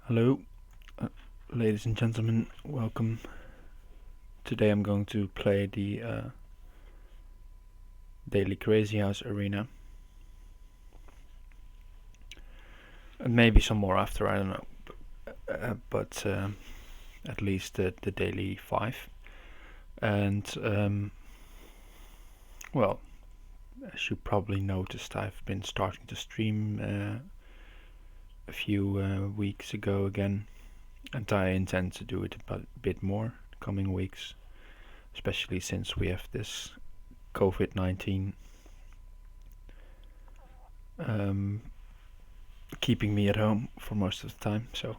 Hello, uh, ladies and gentlemen, welcome. Today I'm going to play the daily Crazyhouse arena. And maybe some more after, I don't know. But at least the daily 5. And, well, as you probably noticed, I've been starting to stream a few weeks ago again. And I intend to do it a bit more coming weeks, especially since we have this COVID-19 keeping me at home for most of the time. So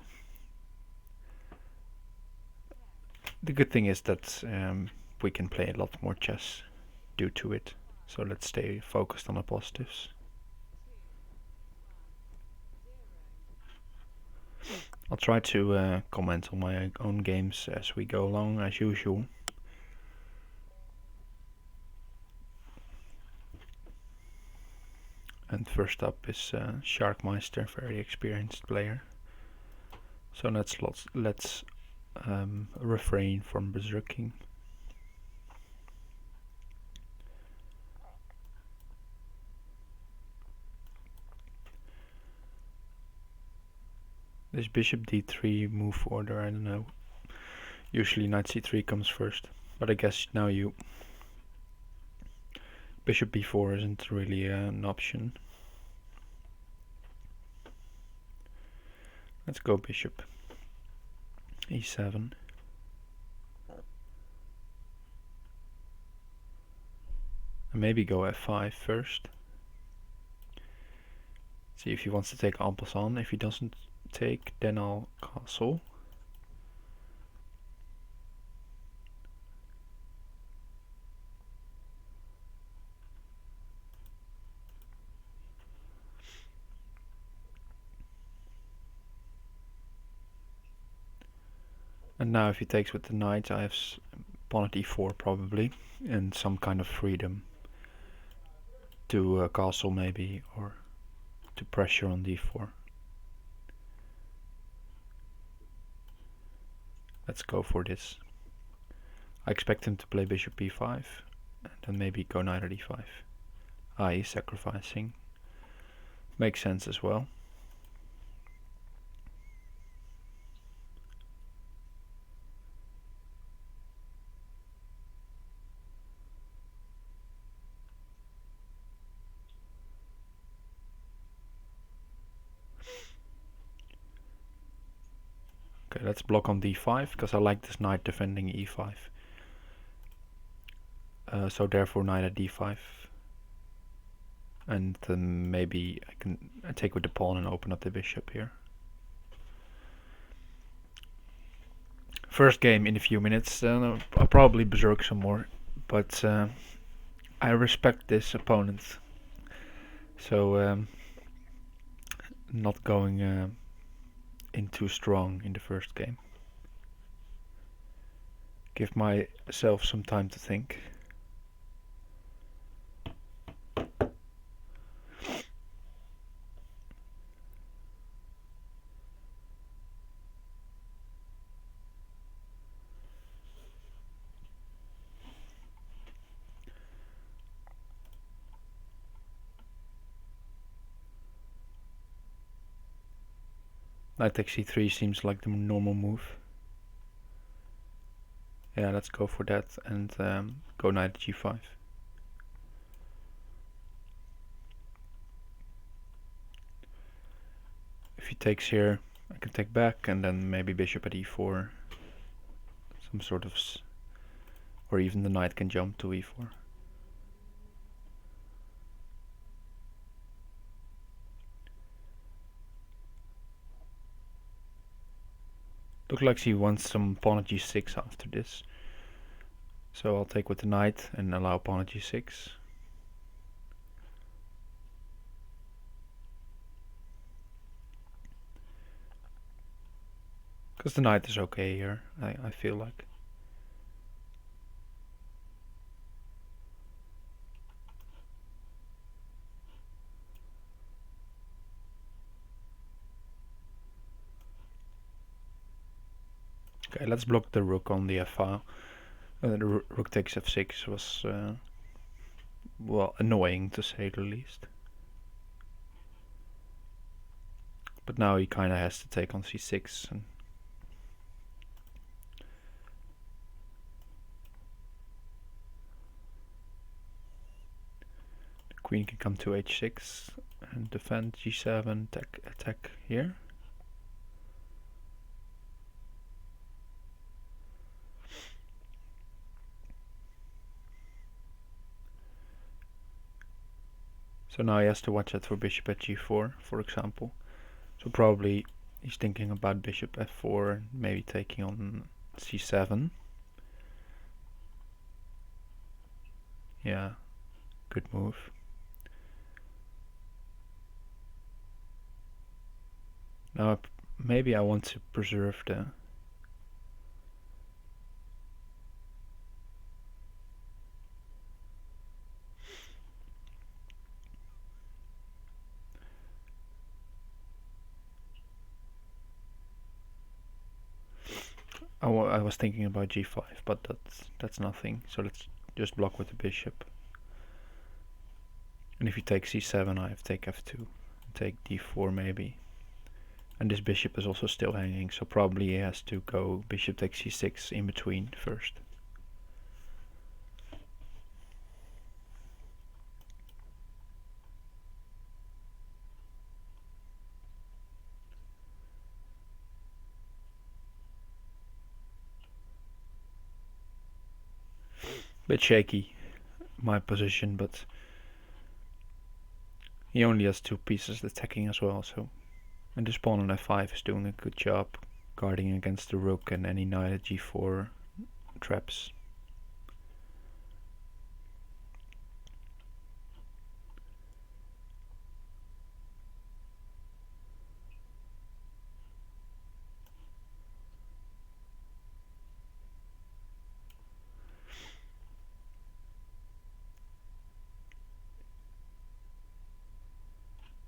the good thing is that we can play a lot more chess due to it. So let's stay focused on the positives. I'll try to comment on my own games as we go along, as usual. And first up is Sharkmeister, very experienced player. So let's refrain from berserking. This bishop d3 move order, I don't know. Usually knight c3 comes first, but I guess now bishop b4 isn't really an option. Let's go bishop e7. And maybe go f5 first. See if he wants to take en passant. If he doesn't take, then I'll castle. And now if he takes with the knight, I have pawn at e4 probably, and some kind of freedom to castle maybe, or to pressure on d4. Let's go for this. I expect him to play bishop b5, and then maybe go knight at e5. He's sacrificing. Makes sense as well. Okay, let's block on d5, because I like this knight defending e5. So therefore knight at d5. And then maybe I can take with the pawn and open up the bishop here. First game in a few minutes. I'll probably berserk some more, but I respect this opponent. So not going in too strong in the first game. Give myself some time to think. Knight takes c3 seems like the normal move. Yeah, let's go for that and go knight g5. If he takes here, I can take back and then maybe bishop at e4. Some sort of... or even the knight can jump to e4. Looks like he wants some pawn at g6 after this. So I'll take with the knight and allow pawn at g6. Because the knight is okay here, I feel like. Okay, let's block the rook on the f file. The rook takes f6 was well, annoying to say the least. But now he kind of has to take on c6 and the queen can come to h6 and defend g7, attack here. So now he has to watch out for bishop at g4, for example. So probably he's thinking about bishop f4, maybe taking on c7. Yeah, good move. Now maybe I want to preserve the I was thinking about g5, but that's nothing. So let's just block with the bishop. And if you take c7, I have to take f2, take d4 maybe. And this bishop is also still hanging, so probably he has to go bishop takes c6 in between first. Bit shaky, my position, but he only has two pieces attacking as well, so. And this pawn on f5 is doing a good job guarding against the rook and any knight at g4 traps.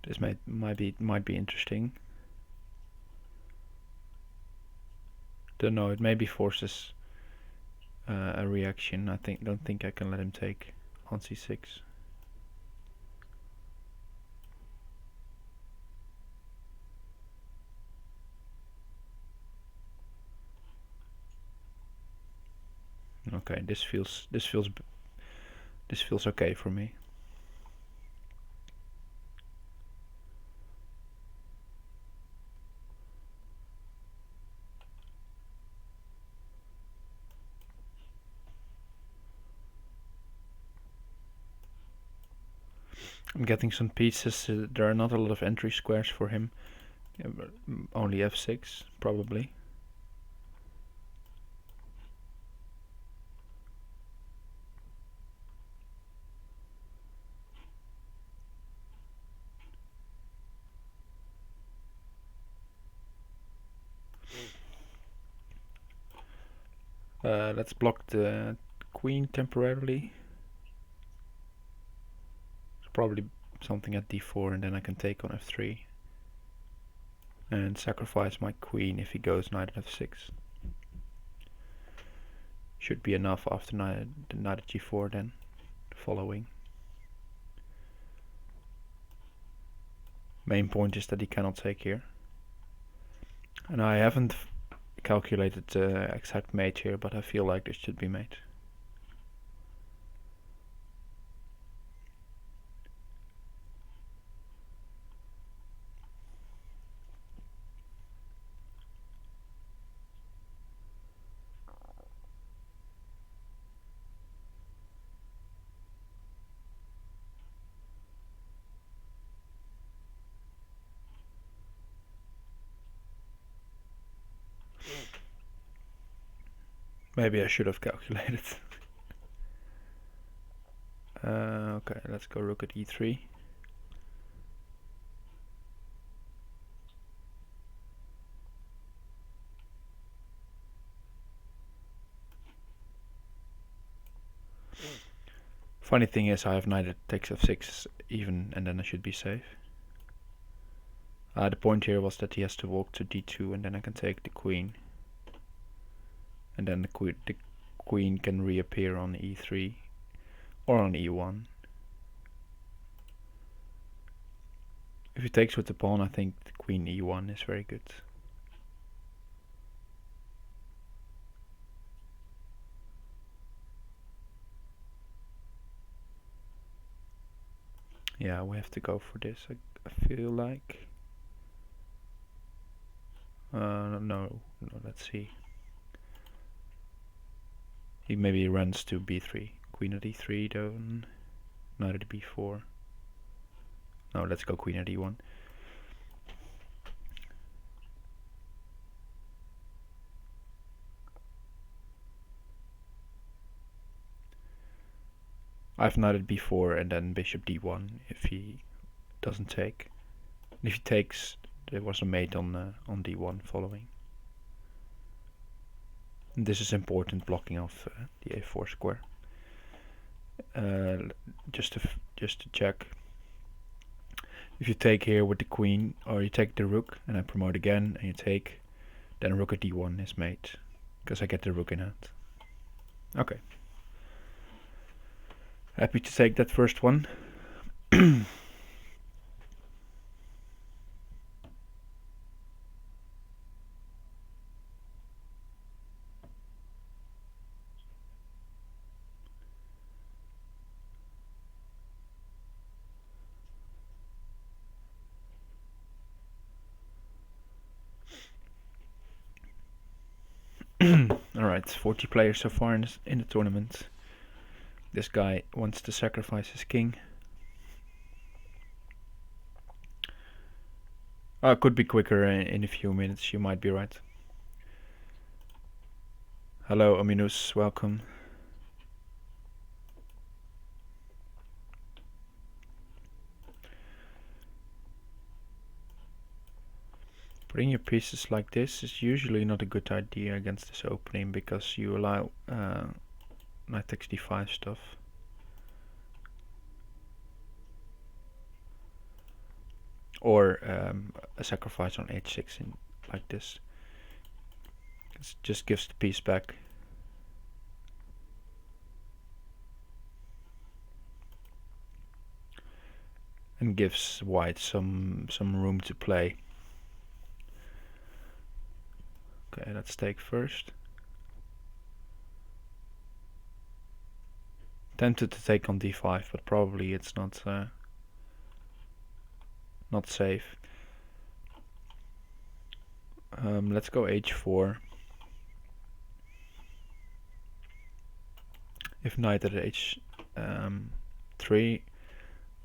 This might be interesting. Don't know. It maybe forces a reaction. Don't think I can let him take on c6. Okay, this feels okay for me. I'm getting some pieces. There are not a lot of entry squares for him. Yeah, only f6 probably. Let's block the queen temporarily. It's probably something at d4 and then I can take on f3 and sacrifice my queen if he goes knight at f6. Should be enough after knight at g4 then, following. Main point is that he cannot take here. And I haven't calculated the exact mate here, but I feel like this should be mate. Maybe I should have calculated. Okay, let's go rook at e3. Funny thing is I have knight at takes f6 even, and then I should be safe. The point here was that he has to walk to d2 and then I can take the queen. and then the queen can reappear on e3 or on e1. If he takes with the pawn, I think the queen e1 is very good. Yeah, we have to go for this, I feel like. No, let's see. He maybe runs to b3. Queen at e3 though, knight at b4. No, let's go queen at e1. I've knight at b4 and then bishop d1 if he doesn't take. And if he takes, there was a mate on d1 following. And this is important, blocking off the a4 square. Just to check. If you take here with the queen, or you take the rook, and I promote again, and you take, then rook at d1 is mate, because I get the rook in hand. Okay. Happy to take that first one. Alright, 40 players so far in the tournament. This guy wants to sacrifice his king. Could be quicker in a few minutes, you might be right. Hello Ominous, welcome. Putting your pieces like this is usually not a good idea against this opening, because you allow knight takes d5 stuff. Or a sacrifice on h6 like this. It just gives the piece back. And gives white some room to play. Okay, let's take first. Tempted to take on d5, but probably it's not safe. Let's go h4. If knight at h3,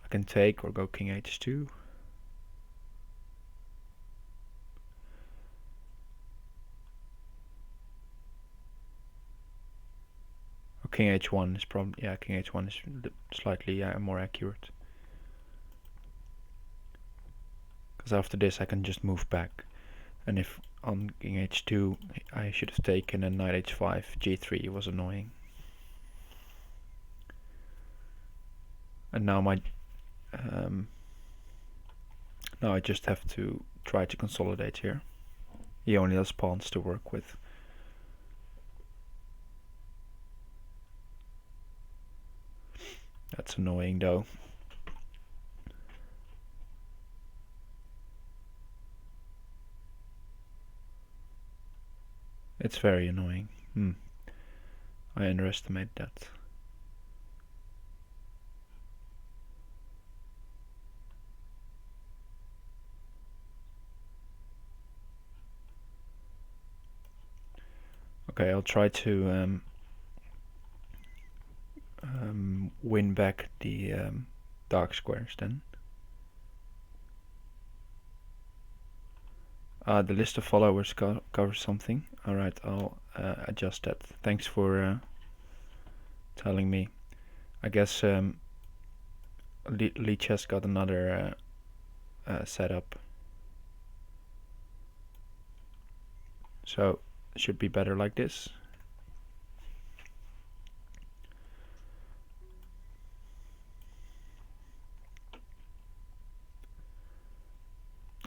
I can take or go king h2. Or king h1 is probably, yeah, king h1 is slightly more accurate. Because after this I can just move back. And if on king h2 I should have taken a knight h5, g3 was annoying. And now now I just have to try to consolidate here. He only has pawns to work with. That's annoying though. It's very annoying. I underestimate that. Okay, I'll try to win back the dark squares then. The list of followers covers something. Alright, I'll adjust that. Thanks for telling me. I guess Leech has got another setup. So it should be better like this.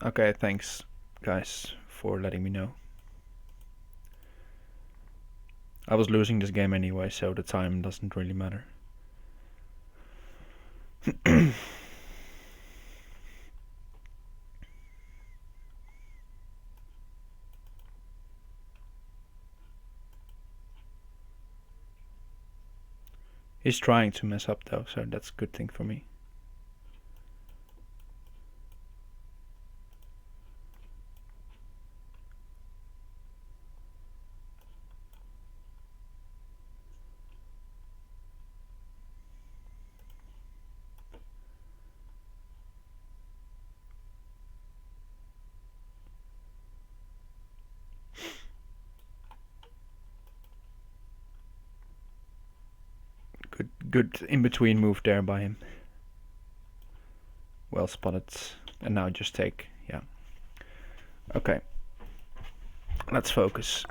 Okay, thanks guys for letting me know. I was losing this game anyway, so the time doesn't really matter. He's trying to mess up though, so that's a good thing for me. Good in-between move there by him. Well spotted. And now just take, yeah. Okay. Let's focus.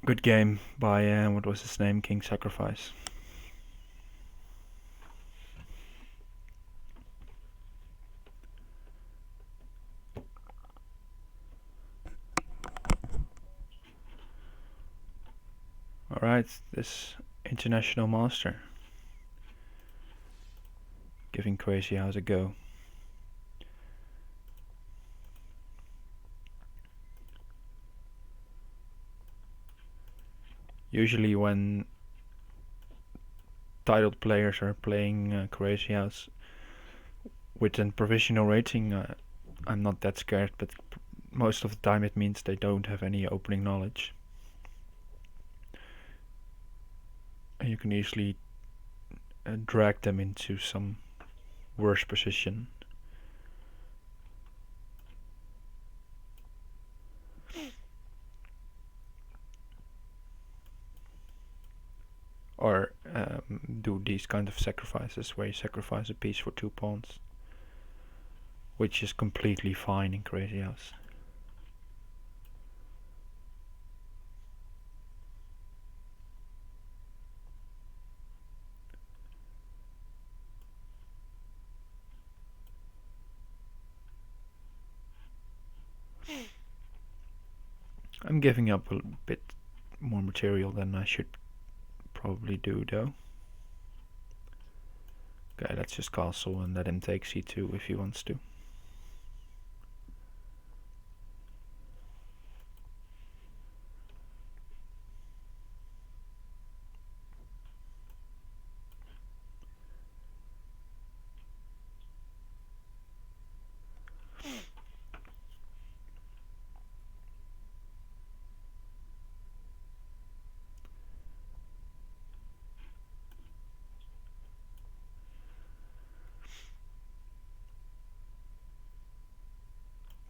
Good game by, what was his name? King Sacrifice. Alright, this international master. Giving Crazyhouse a go. Usually when titled players are playing Crazyhouse with a provisional rating, I'm not that scared, but most of the time it means they don't have any opening knowledge. And you can easily drag them into some worse position. Or do these kind of sacrifices where you sacrifice a piece for 2 pawns, which is completely fine in Crazyhouse. I'm giving up a bit more material than I should probably do though. Okay, let's just castle and let him take c2 if he wants to.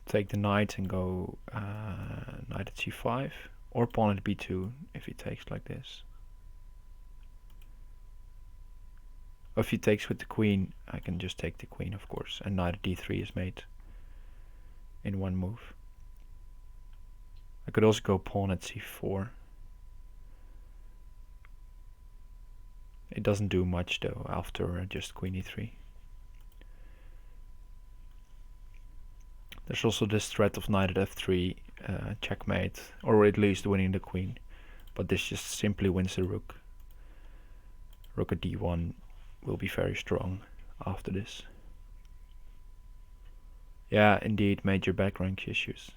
Take the knight and go knight at c5, or pawn at b2 if he takes like this. Or if he takes with the queen, I can just take the queen, of course, and knight at d3 is made in one move. I could also go pawn at c4. It doesn't do much though after just queen e3. There's also this threat of knight at f3, checkmate, or at least winning the queen. But this just simply wins the rook. Rook at d1 will be very strong after this. Yeah, indeed, major back rank issues.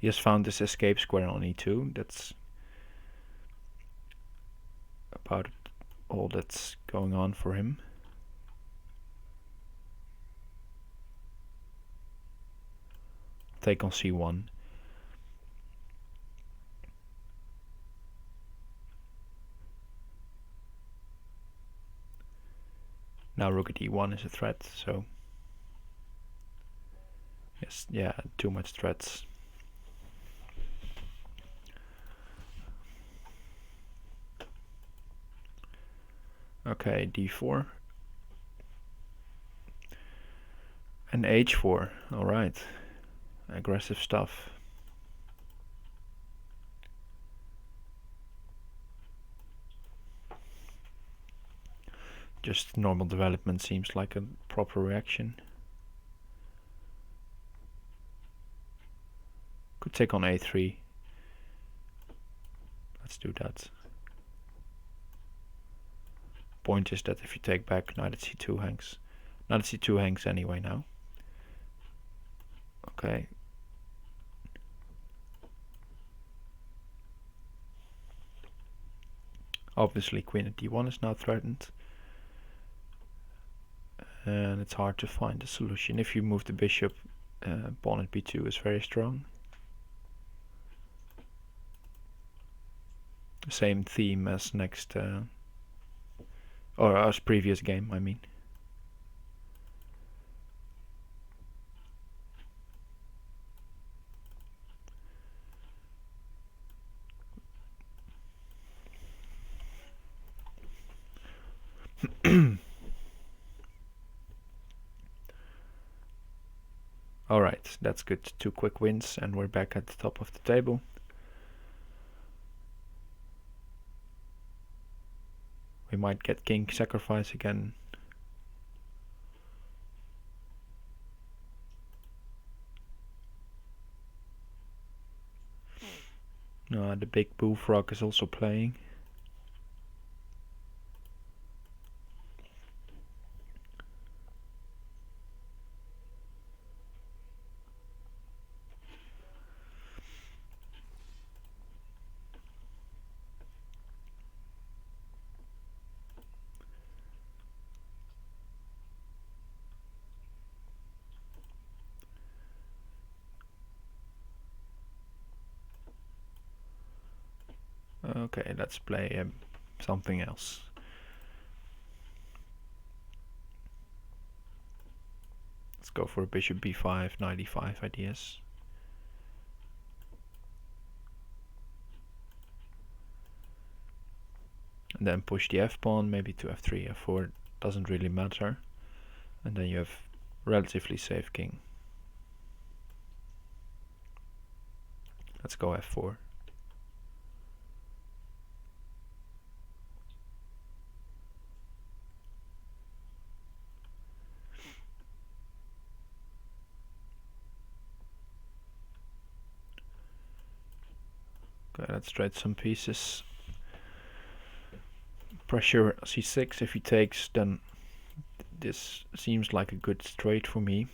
He has found this escape square on e2. That's about all that's going on for him. Take on c1. Now rook at e1 is a threat, so yes, yeah, too much threats. Okay, d4 and h4. All right, aggressive stuff. just normal development seems like a proper reaction. Could take on a3. Let's do that. Point is that if you take back, knight at c2 hangs. Knight at c2 hangs anyway now. Okay. Obviously queen at d1 is now threatened. And it's hard to find a solution. If you move the bishop, pawn at b2 is very strong. Same theme as next, or as previous game, I mean. Alright, that's good. 2 quick wins and we're back at the top of the table. We might get king sacrifice again. The big bullfrog is also playing. Okay, let's play something else. Let's go for a bishop b5, knight e5 ideas. And then push the f pawn, maybe to f3, f4, doesn't really matter. And then you have relatively safe king. Let's go f4. Okay, let's trade some pieces. Pressure c6. If he takes, then this seems like a good trade for me.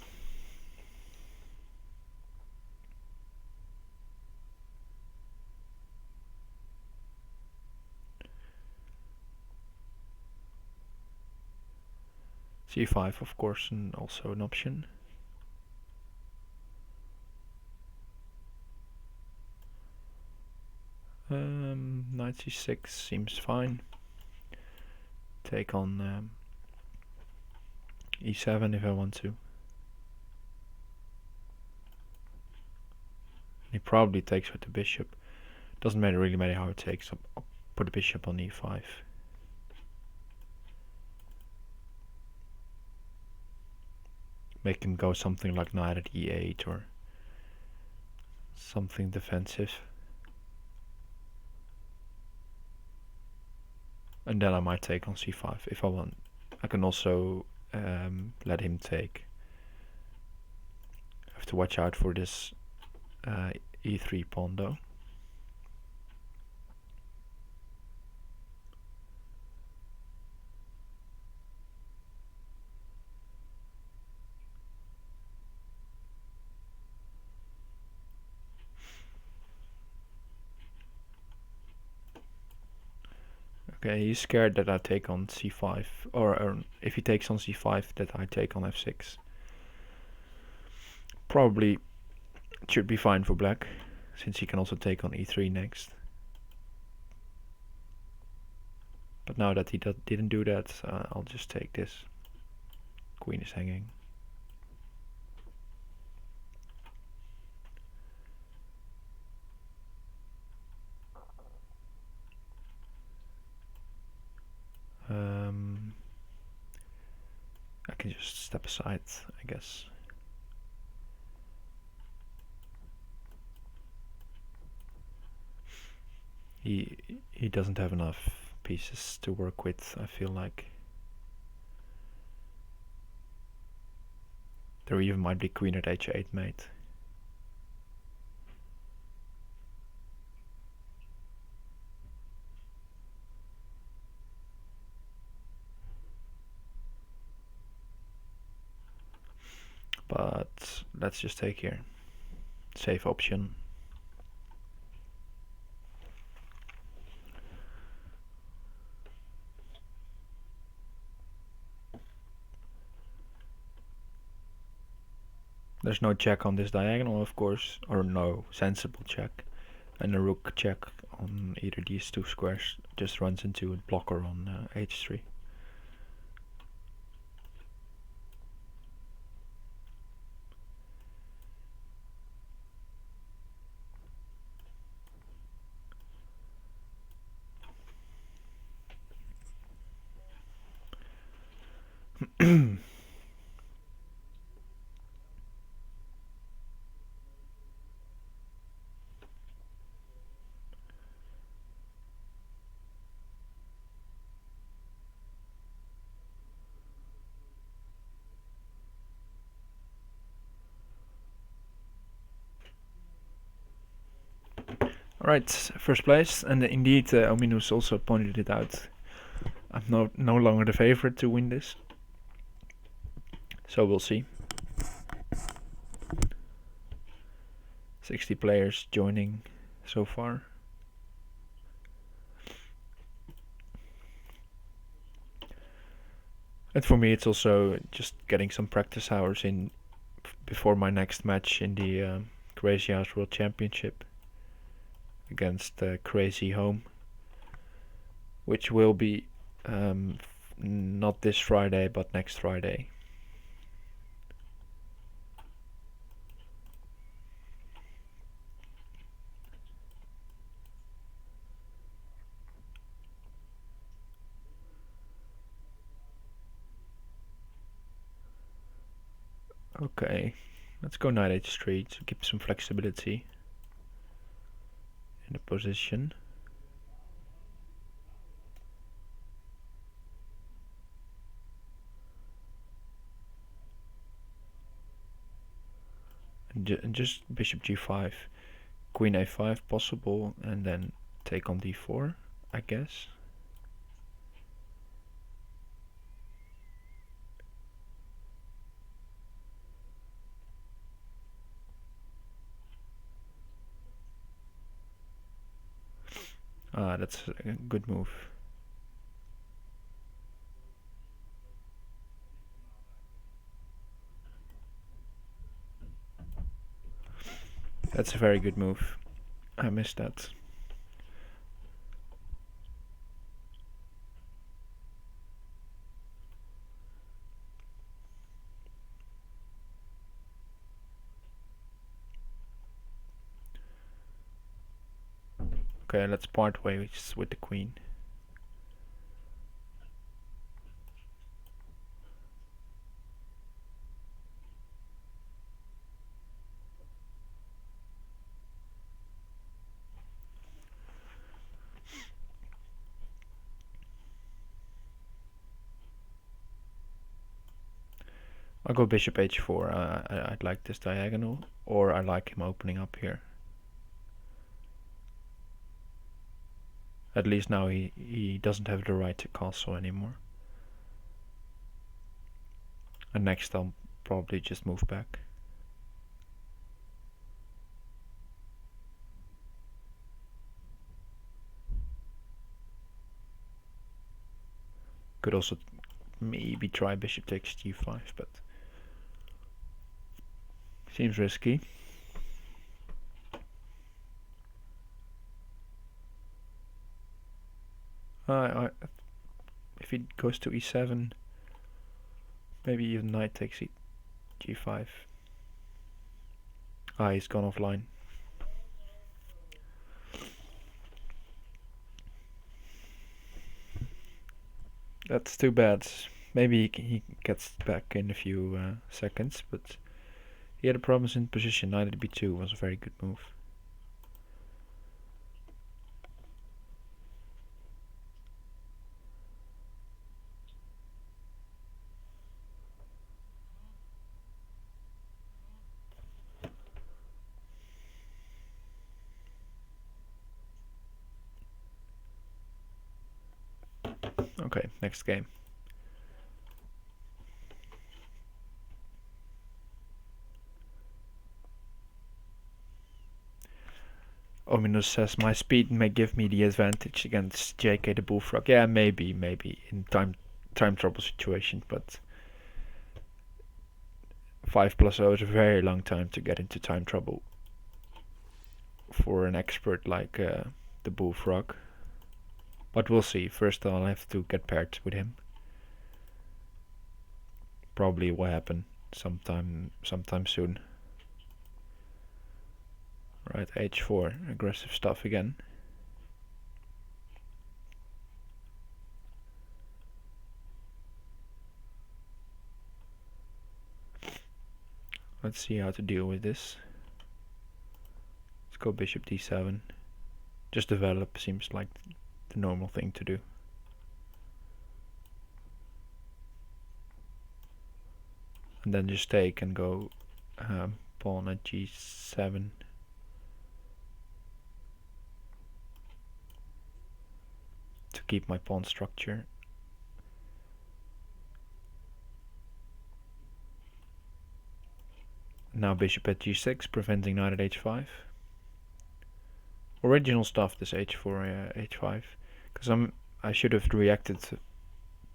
c5, of course, and also an option. Knight c6 seems fine. Take on e7 if I want to. He probably takes with the bishop. Doesn't really matter how it takes. I'll put the bishop on e5. Make him go something like knight at e8 or something defensive. And then I might take on c5 if I want. I can also let him take. I have to watch out for this e3 pawn though. Okay, he's scared that I take on c5, or if he takes on c5 that I take on f6. Probably it should be fine for black, since he can also take on e3 next. But now that he didn't do that, I'll just take this. Queen is hanging. I can just step aside, I guess. He doesn't have enough pieces to work with, I feel like. There even might be queen at h8 mate. But let's just take here. Safe option. There's no check on this diagonal, of course, or no sensible check. And a rook check on either these two squares just runs into a blocker on h3. Alright, first place, and indeed Ominous also pointed it out. I'm no longer the favorite to win this. So we'll see. 60 players joining so far. And for me it's also just getting some practice hours in before my next match in the Crazyhouse World Championship against Crazy Home, which will be not this Friday but next Friday. Okay, let's go knight h3 to keep some flexibility in the position. And just bishop g5, queen a5 possible, and then take on d4, I guess. That's a good move. That's a very good move. I missed that. Okay, let's part ways with the queen. I'll go bishop h4. I'd like this diagonal, or I like him opening up here. At least now he doesn't have the right to castle anymore. And next I'll probably just move back. Could also maybe try bishop takes g5, but seems risky. If he goes to e7, maybe even knight takes g5. He's gone offline. That's too bad. Maybe he gets back in a few seconds, but he had a problem in position. Knight at b2 was a very good move. Okay, next game. Ominous says my speed may give me the advantage against JKtheBullfrog. Yeah, maybe in time trouble situation, but 5+0 is a very long time to get into time trouble for an expert like the Bullfrog. But we'll see. First I'll have to get paired with him. Probably will happen sometime soon. Right, h4, aggressive stuff again. Let's see how to deal with this. Let's go bishop d7. Just develop seems like the normal thing to do. And then just take and go pawn at g7. To keep my pawn structure. Now bishop at g6, preventing knight at h5. Original stuff, this h4, h5, because I should have reacted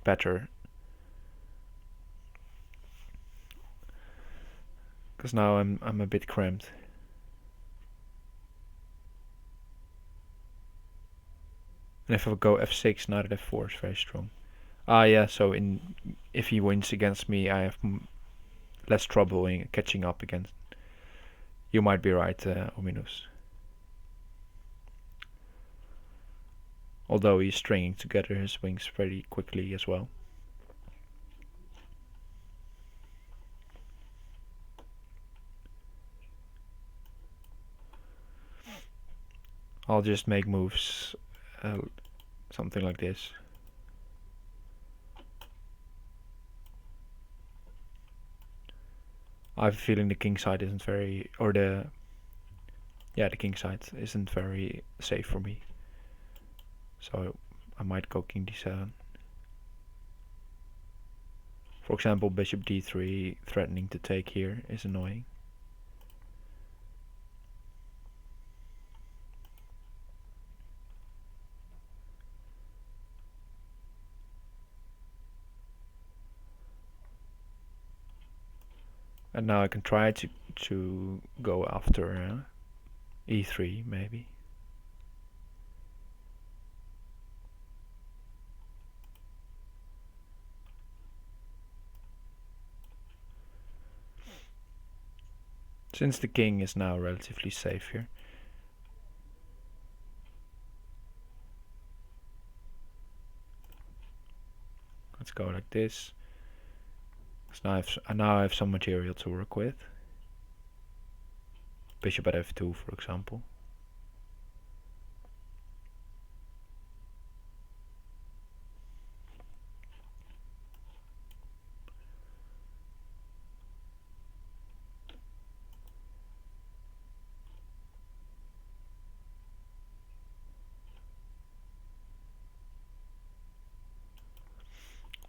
better. Because now I'm a bit cramped. And if I go f6, knight at f4 is very strong. Ah, yeah. So if he wins against me, I have less trouble in catching up against. You might be right, Ominous. Although he's stringing together his wings very quickly as well. I'll just make moves, something like this. I have a feeling the king side isn't very, or the king side isn't very safe for me. So I might go king d7. For example, bishop d3 threatening to take here is annoying. And now I can try to go after e3 maybe. Since the king is now relatively safe here. Let's go like this. So now I have some material to work with. Bishop at f2, for example.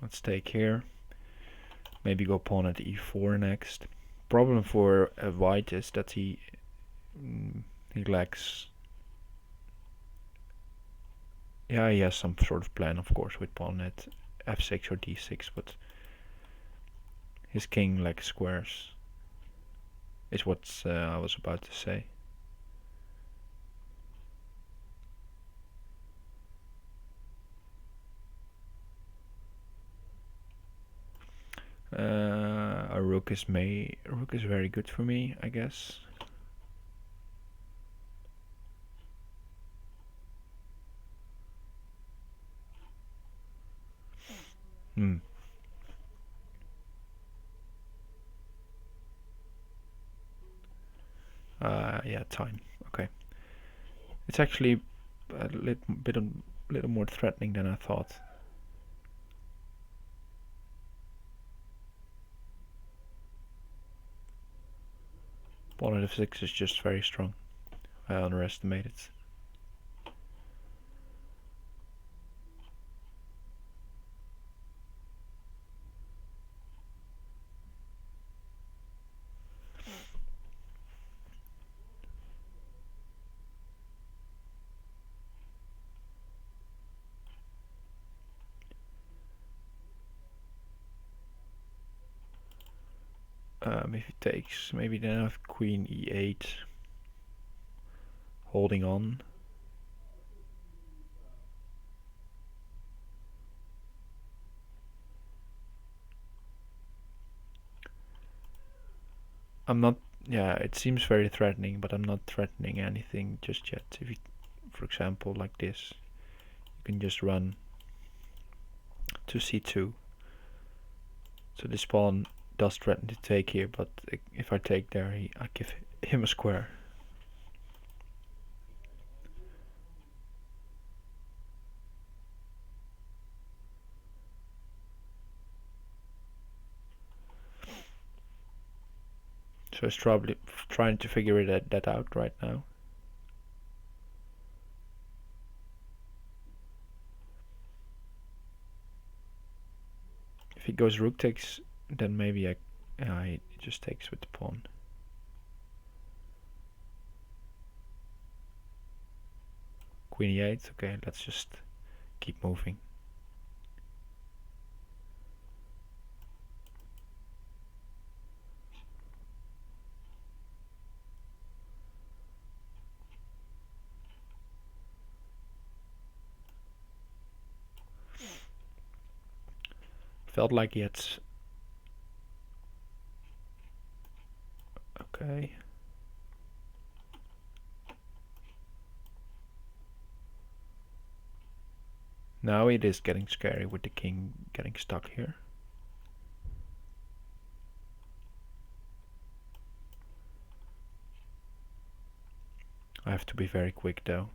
Let's take here. Maybe go pawn at e4 next. Problem for white is that he lacks. Yeah, he has some sort of plan, of course, with pawn at f6 or d6, but his king lacks squares. Is what I was about to say. A rook is very good for me, I guess. Yeah, time. Okay. It's actually a little more threatening than I thought. Pawn at f6 is just very strong. I underestimated. If he takes, maybe then I have queen e8, holding on. I'm not, yeah, it seems very threatening, but I'm not threatening anything just yet. If you, for example, like this, you can just run to c2. So this pawn does threaten to take here, but if I take there, I give him a square. So it's probably trying to figure that out right now. If he goes rook takes, then maybe he just takes with the pawn. Queen e8, okay, let's just keep moving. Felt like he had... Okay. Now it is getting scary with the king getting stuck here. I have to be very quick though.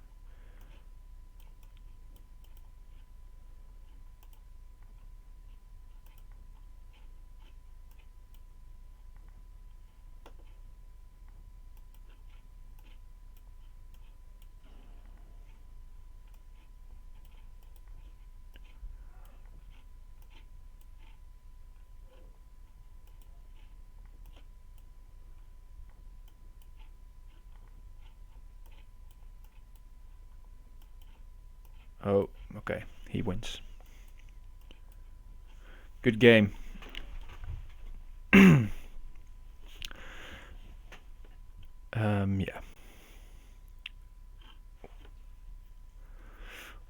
Oh, okay, he wins. Good game. Yeah.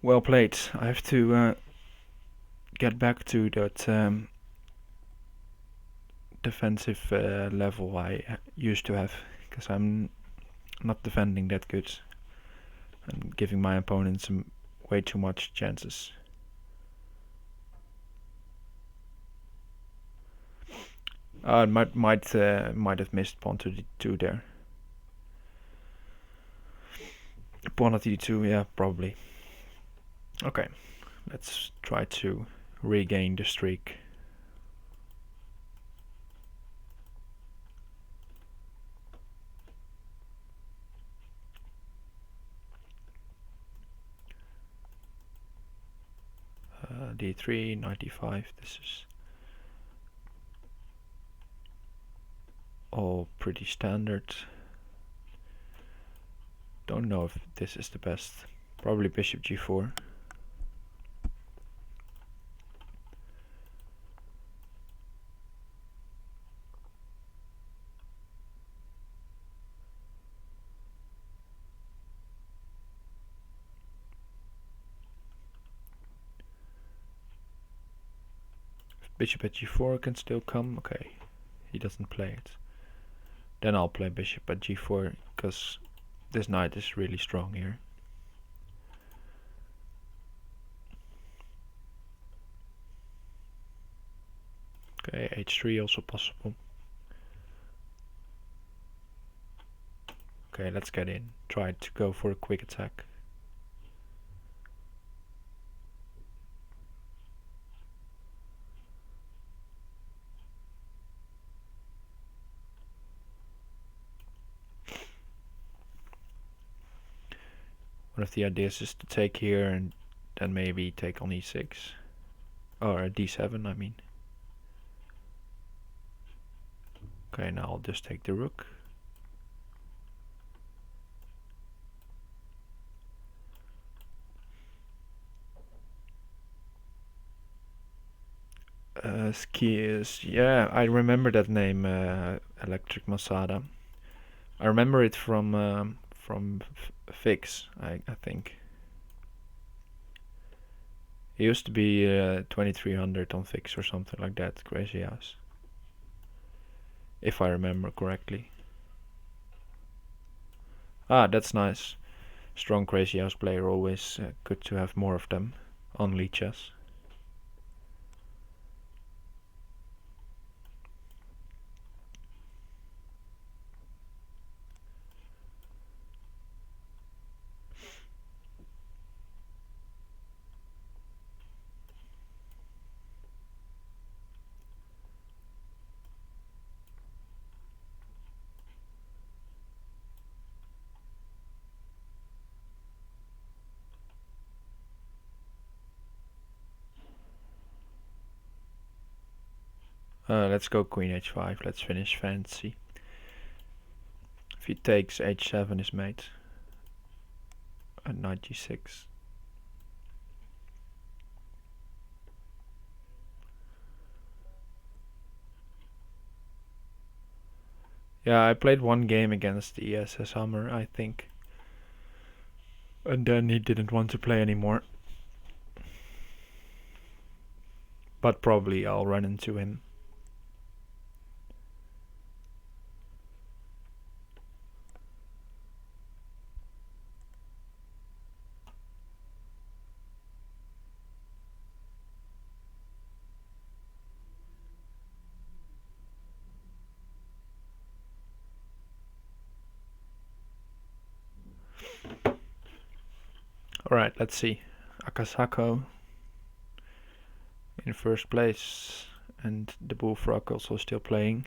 Well played. I have to get back to that defensive level I used to have, because I'm not defending that good and giving my opponents way too much chances. Might have missed pawn to d2 there. Pawn at d2, yeah, probably. Okay, let's try to regain the streak. D3, 95, this is all pretty standard. Don't know if this is the best. Probably bishop g4. Bishop at g4 can still come. Okay, he doesn't play it. Then I'll play bishop at g4, because this knight is really strong here. Okay, h3 also possible. Okay, let's get in. Try to go for a quick attack. One of the ideas is to take here and then maybe take on e6. Or d7, I mean. Okay, now I'll just take the rook. Skiers. Yeah, I remember that name, Electric Masada. I remember it from Fix, I think. It used to be 2300 on Fix or something like that, Crazyhouse. If I remember correctly. Ah, that's nice. Strong Crazyhouse player, always good to have more of them on leeches. Let's go Queen h5, let's finish fancy. If he takes h7 is mate. And knight g6. Yeah, I played one game against the ESS Hammer, I think. And then he didn't want to play anymore. But probably I'll run into him. Alright, let's see. Akasako in first place, and the Bullfrog also still playing.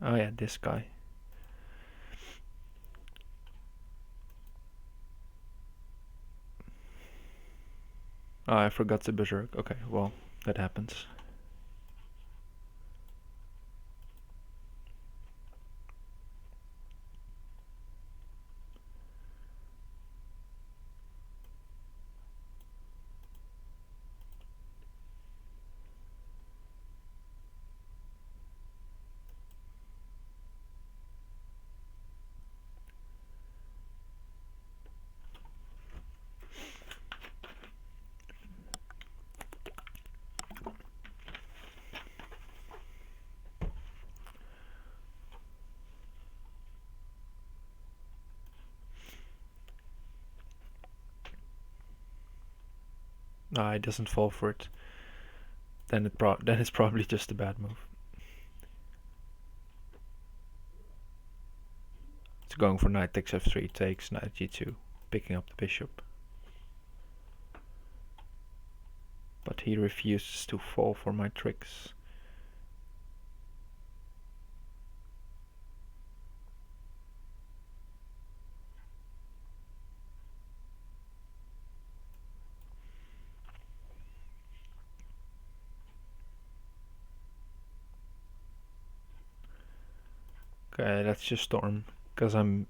Oh yeah, this guy. Oh, I forgot the berserk. Okay, well, that happens. No, it doesn't fall for it. Then it's probably just a bad move. It's going for knight takes f3, takes knight g2, picking up the bishop. But he refuses to fall for my tricks. Okay, let's just storm, because I'm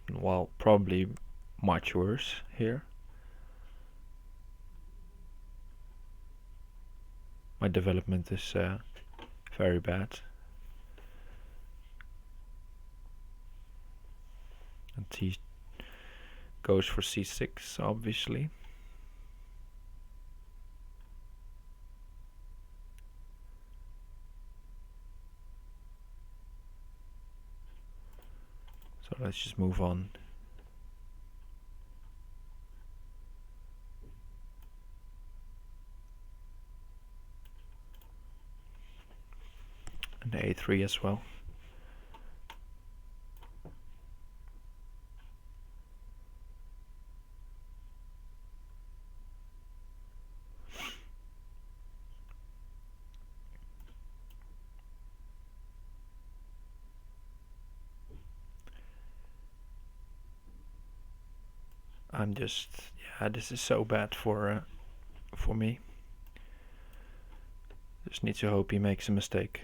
well, probably much worse here. My development is very bad. And he goes for c6, obviously. So let's just move on. And a3 as well. I'm just, yeah, this is so bad for me. Just need to hope he makes a mistake.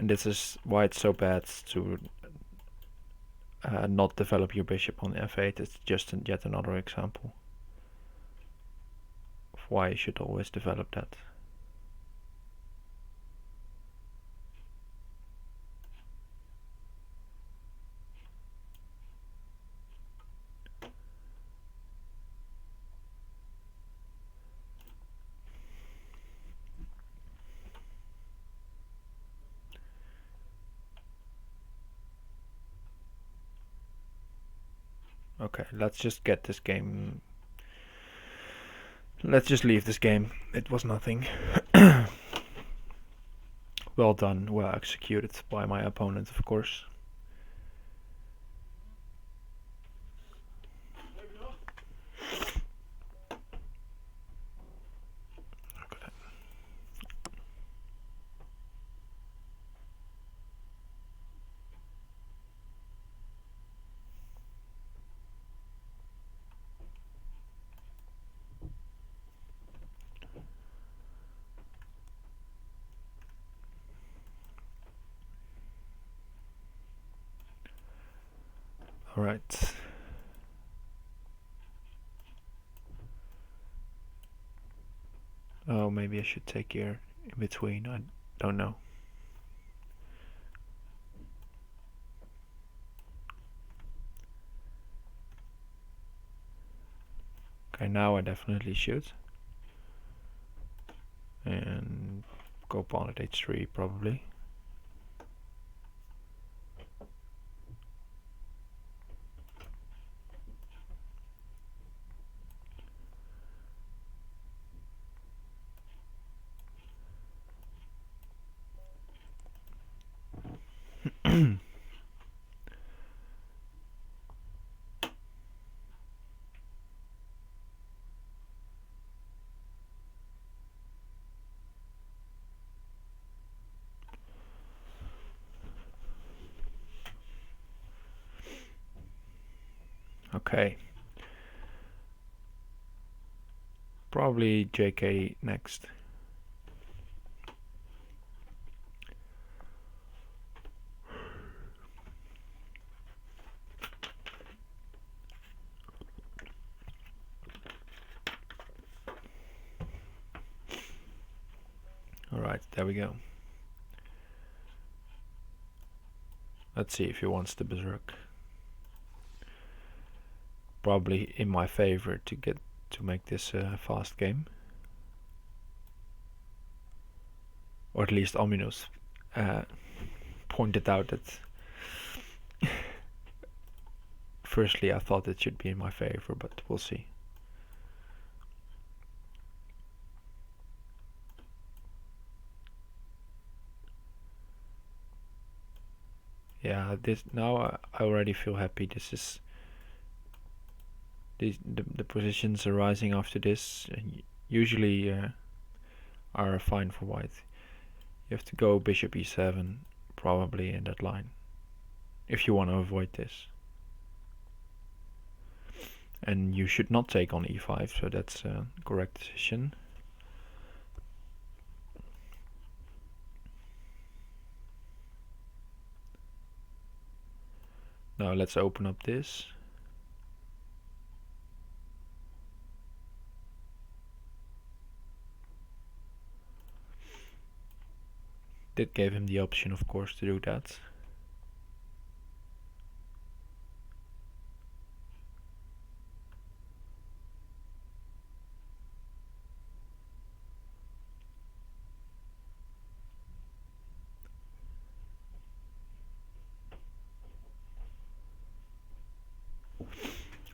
And this is why it's so bad to not develop your bishop on f8. It's just yet another example of why you should always develop that. Okay, let's just get this game. Let's just leave this game. It was nothing. Well done, well executed by my opponent, of course. All right. Oh, maybe I should take here in between. I don't know. Okay, now I definitely should. And go pawn at h3 probably. Okay. Probably JK next. Alright, there we go. Let's see if he wants to berserk. Probably in my favor to make this a fast game. Or at least Ominous pointed out that firstly I thought it should be in my favor, but we'll see. Yeah, this now I already feel happy. This is the positions arising after this usually are fine for white. You have to go bishop e7 probably in that line if you want to avoid this. And you should not take on e5, so that's a correct decision. Now let's open up this. That gave him the option, of course, to do that.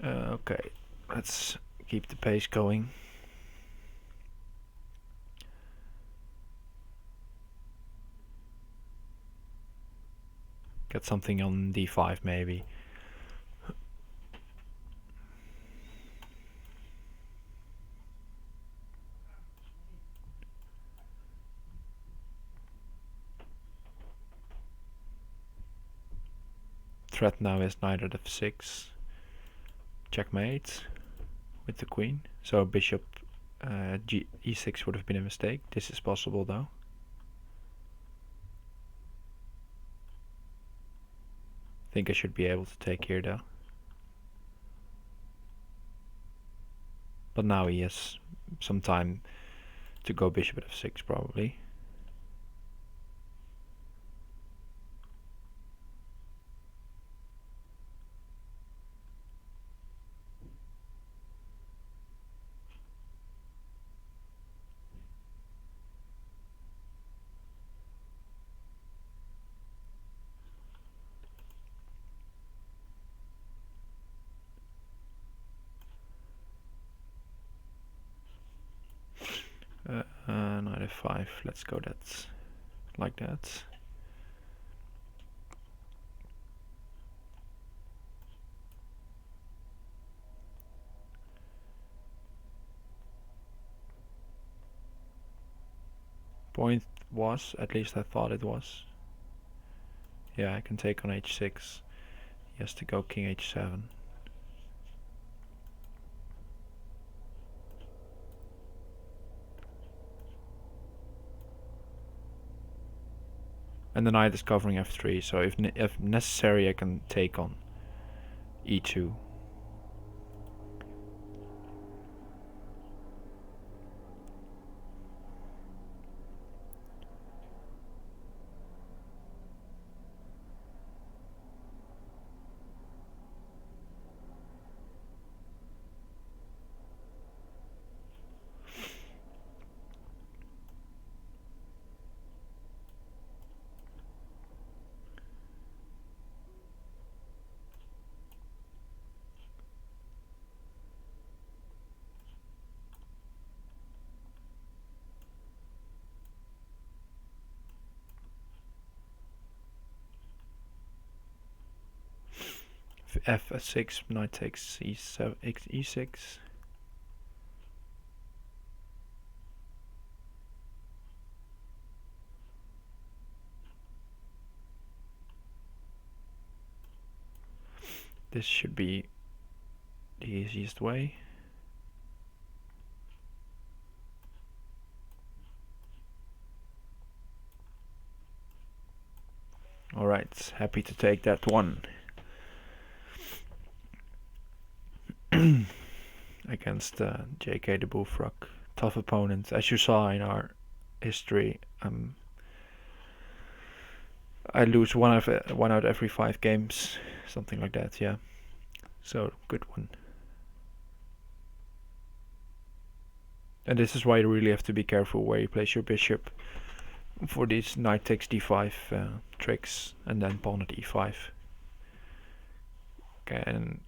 Okay, let's keep the pace going. Get something on d5 maybe. Threat now is knight at f6. Checkmate with the queen. So bishop e6 would have been a mistake. This is possible though. think I should be able to take here though. But now he has some time to go bishop at f6 probably. Knight f5, let's go that like that. Point was, at least I thought it was. Yeah, I can take on h6. He has to go king h7. And the knight is covering f3, so if necessary I can take on e2. f6, knight takes e7, e6. This should be the easiest way. Alright, happy to take that one. Against JKtheBullfrog. Tough opponent. As you saw in our history, I lose one out of every 5 games. Something like that, yeah. So, good one. And this is why you really have to be careful where you place your bishop for these knight takes d5 tricks, and then pawn at e5 can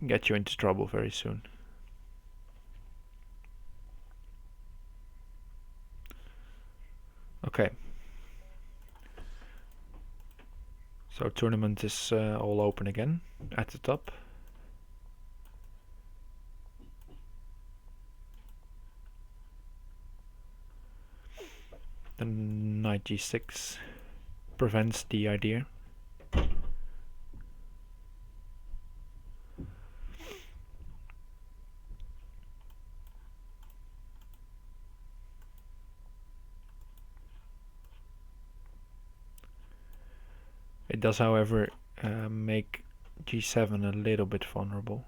get you into trouble very soon. Okay. So tournament is all open again at the top. The knight g6 prevents the idea. It does, however, make g7 a little bit vulnerable.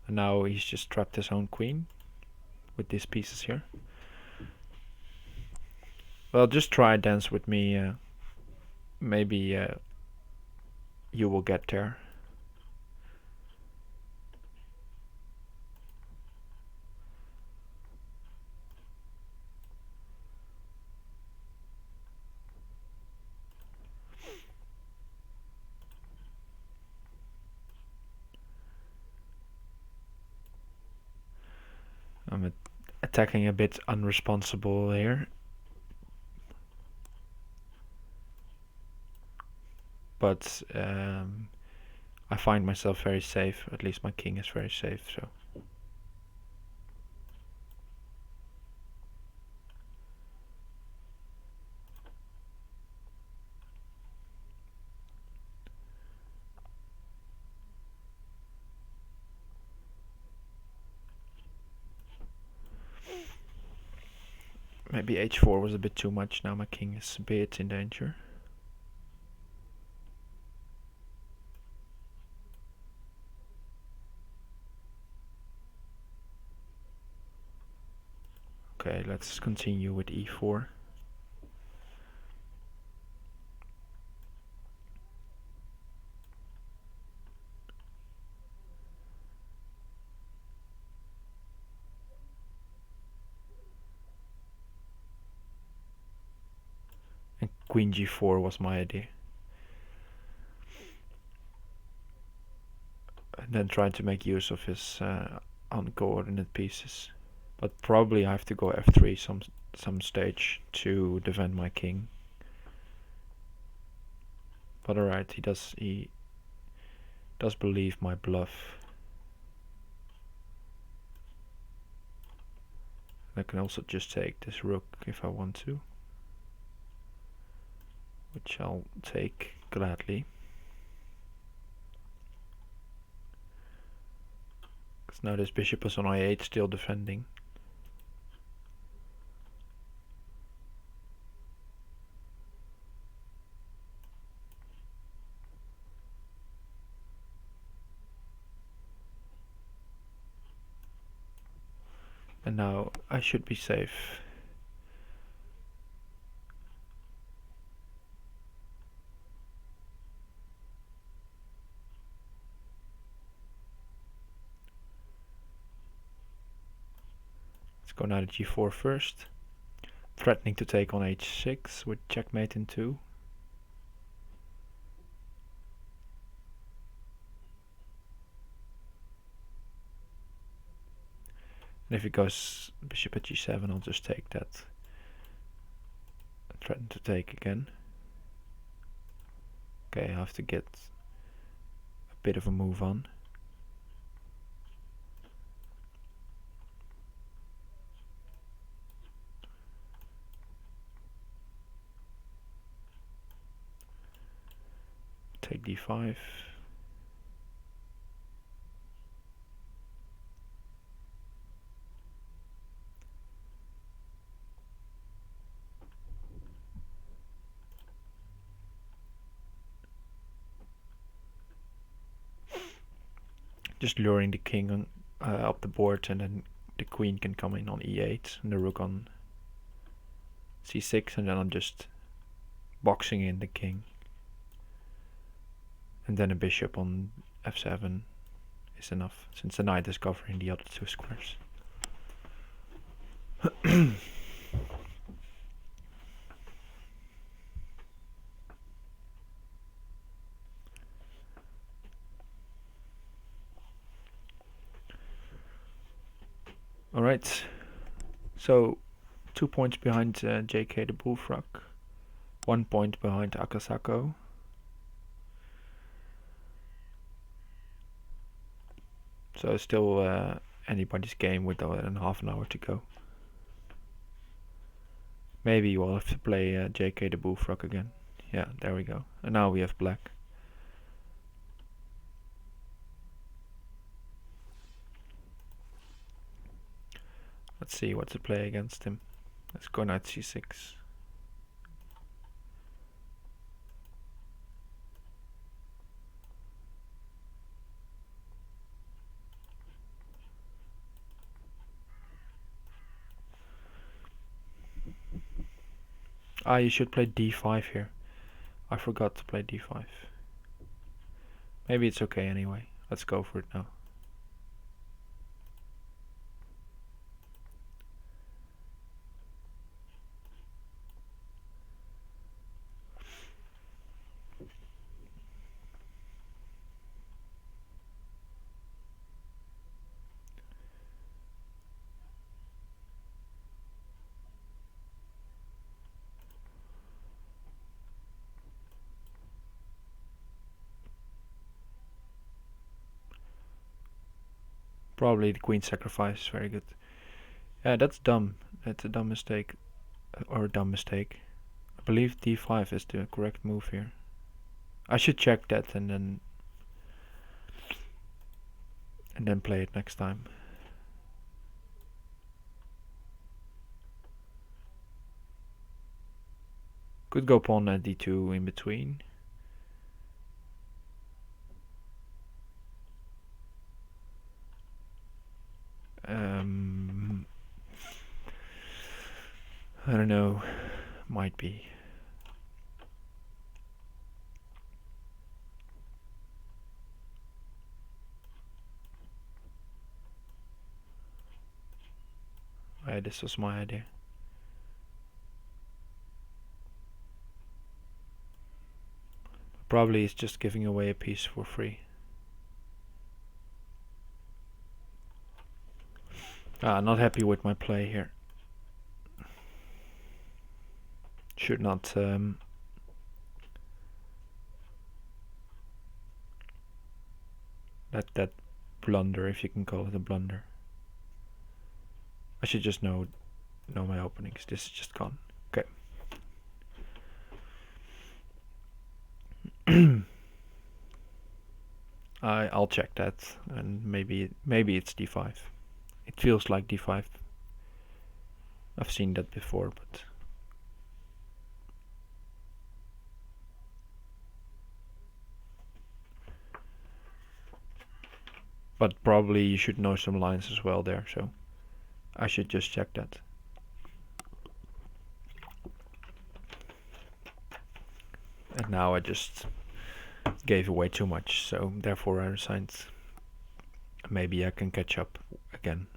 And now he's just trapped his own queen with these pieces here. Well, just try dance with me. Maybe you will get there. I'm attacking a bit unresponsible here. But I find myself very safe. At least my king is very safe, so. Maybe h4 was a bit too much. Now my king is a bit in danger. Okay, let's continue with e4. And queen g4 was my idea. And then try to make use of his uncoordinate pieces. But probably I have to go f3 some stage to defend my king. But alright, he does believe my bluff. I can also just take this rook if I want to, which I'll take gladly. Because now this bishop is on i8 still defending. And now I should be safe. Let's go now to g4 first. Threatening to take on h6 with checkmate in 2. And if it goes bishop at g7, I'll just take that. Threaten to take again. Okay, I have to get a bit of a move on. Take d5. Just luring the king on, up the board, and then the queen can come in on e8 and the rook on c6, and then I'm just boxing in the king. And then a bishop on f7 is enough, since the knight is covering the other two squares. Alright, so 2 points behind JKtheBullfrog, 1 point behind Akasako. So still anybody's game with half an hour to go. Maybe we'll have to play JKtheBullfrog again. Yeah, there we go. And now we have black. Let's see what to play against him. Let's go knight c6. Ah, you should play d5 here. I forgot to play d5. Maybe it's okay anyway. Let's go for it now. Probably the queen sacrifice, very good. Yeah, that's dumb. That's a dumb mistake. Or a dumb mistake. I believe d5 is the correct move here. I should check that and then play it next time. Could go pawn at d2 in between. I don't know. Might be. This was my idea. Probably it's just giving away a piece for free. Not happy with my play here. Should not let that blunder, if you can call it a blunder. I should just know my openings. This is just gone. Okay. I'll check that, and maybe it's d5. It feels like d5. I've seen that before, but probably you should know some lines as well there, so I should just check that. And now I just gave away too much, so therefore I resigned. Maybe I can catch up again.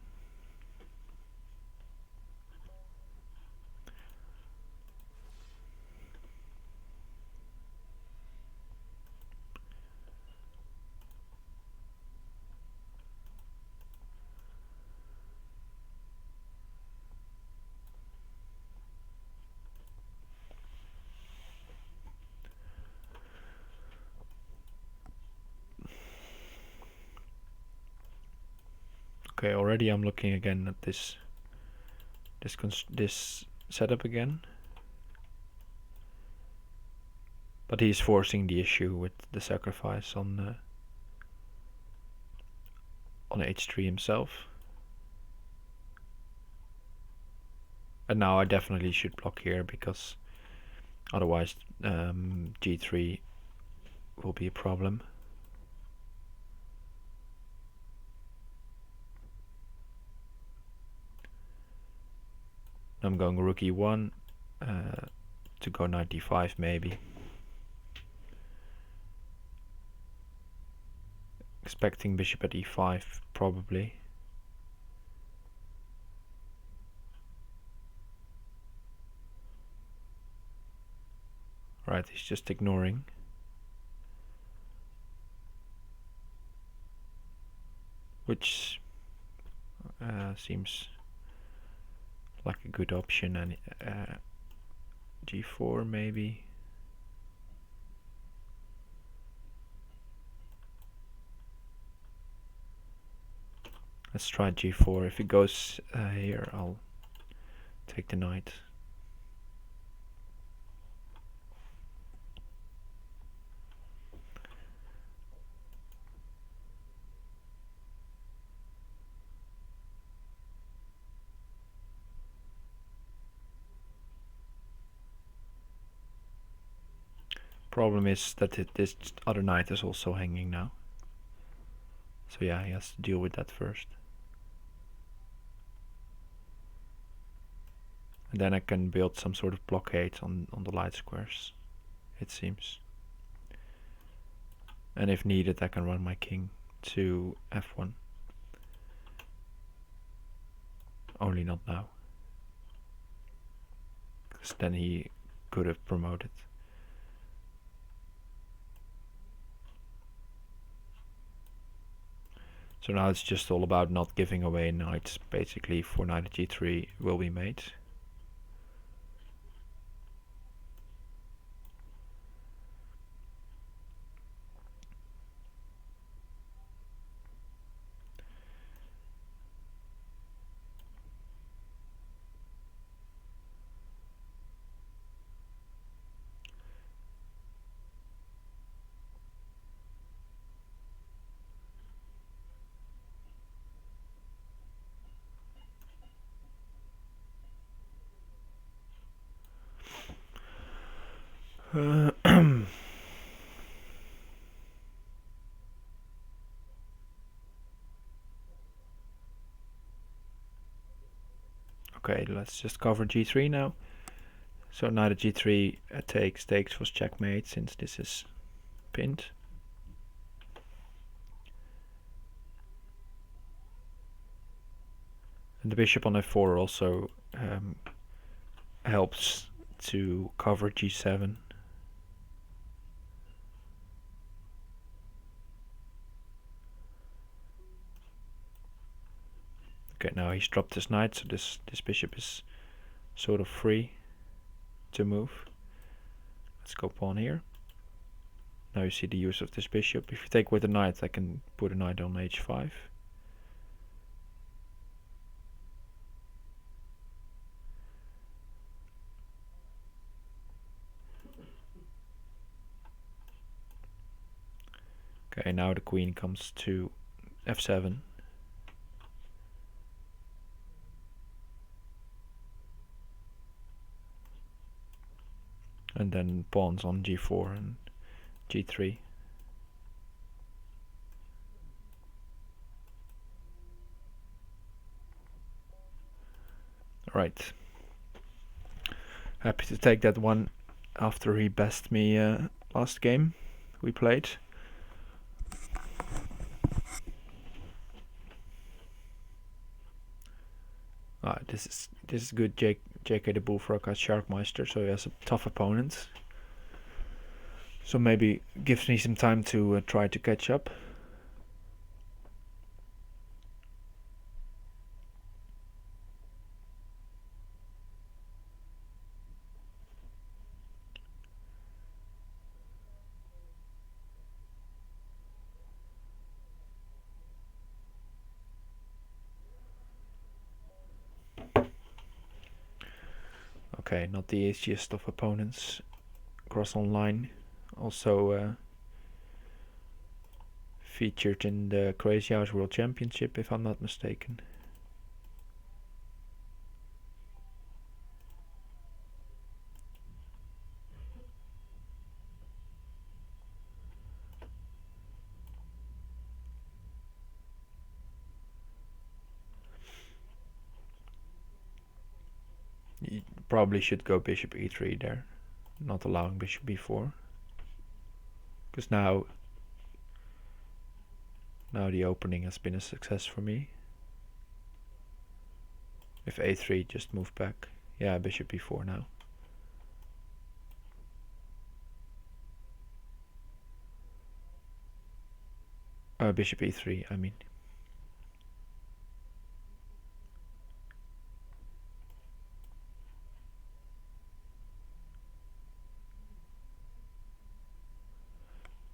Okay, already I'm looking again at this setup again. But he's forcing the issue with the sacrifice on h3 himself. And now I definitely should block here, because otherwise g3 will be a problem. I'm going rook e1 to go knight d5 maybe. Expecting bishop at e5 probably. Right, he's just ignoring. Which seems like a good option, and g4 maybe. Let's try g4. If it goes here, I'll take the knight. Problem is that this other knight is also hanging now. So yeah, he has to deal with that first. And then I can build some sort of blockade on the light squares, it seems. And if needed, I can run my king to f1. Only not now, because then he could have promoted. So now it's just all about not giving away knights, basically, for knight at g3 will be made. Okay, let's just cover g3 now. So now the g3 takes was checkmate since this is pinned. And the bishop on f4 also helps to cover g7. Okay, now he's dropped his knight, so this bishop is sort of free to move. Let's go pawn here. Now you see the use of this bishop. If you take with the knight, I can put a knight on h5. Okay, now the queen comes to f7. And then pawns on g4 and g3. Right. Happy to take that one after he bested me last game we played. This is good. JKtheBullfrog has Sharkmeister, so he has a tough opponent. So maybe gives me some time to try to catch up. Okay, not the easiest of opponents. Cross online, also featured in the Crazyhouse World Championship, if I'm not mistaken. You probably should go bishop e3 there, not allowing bishop b4, because now the opening has been a success for me. If a3, just move back. Yeah, bishop b4 now. Bishop e3, I mean.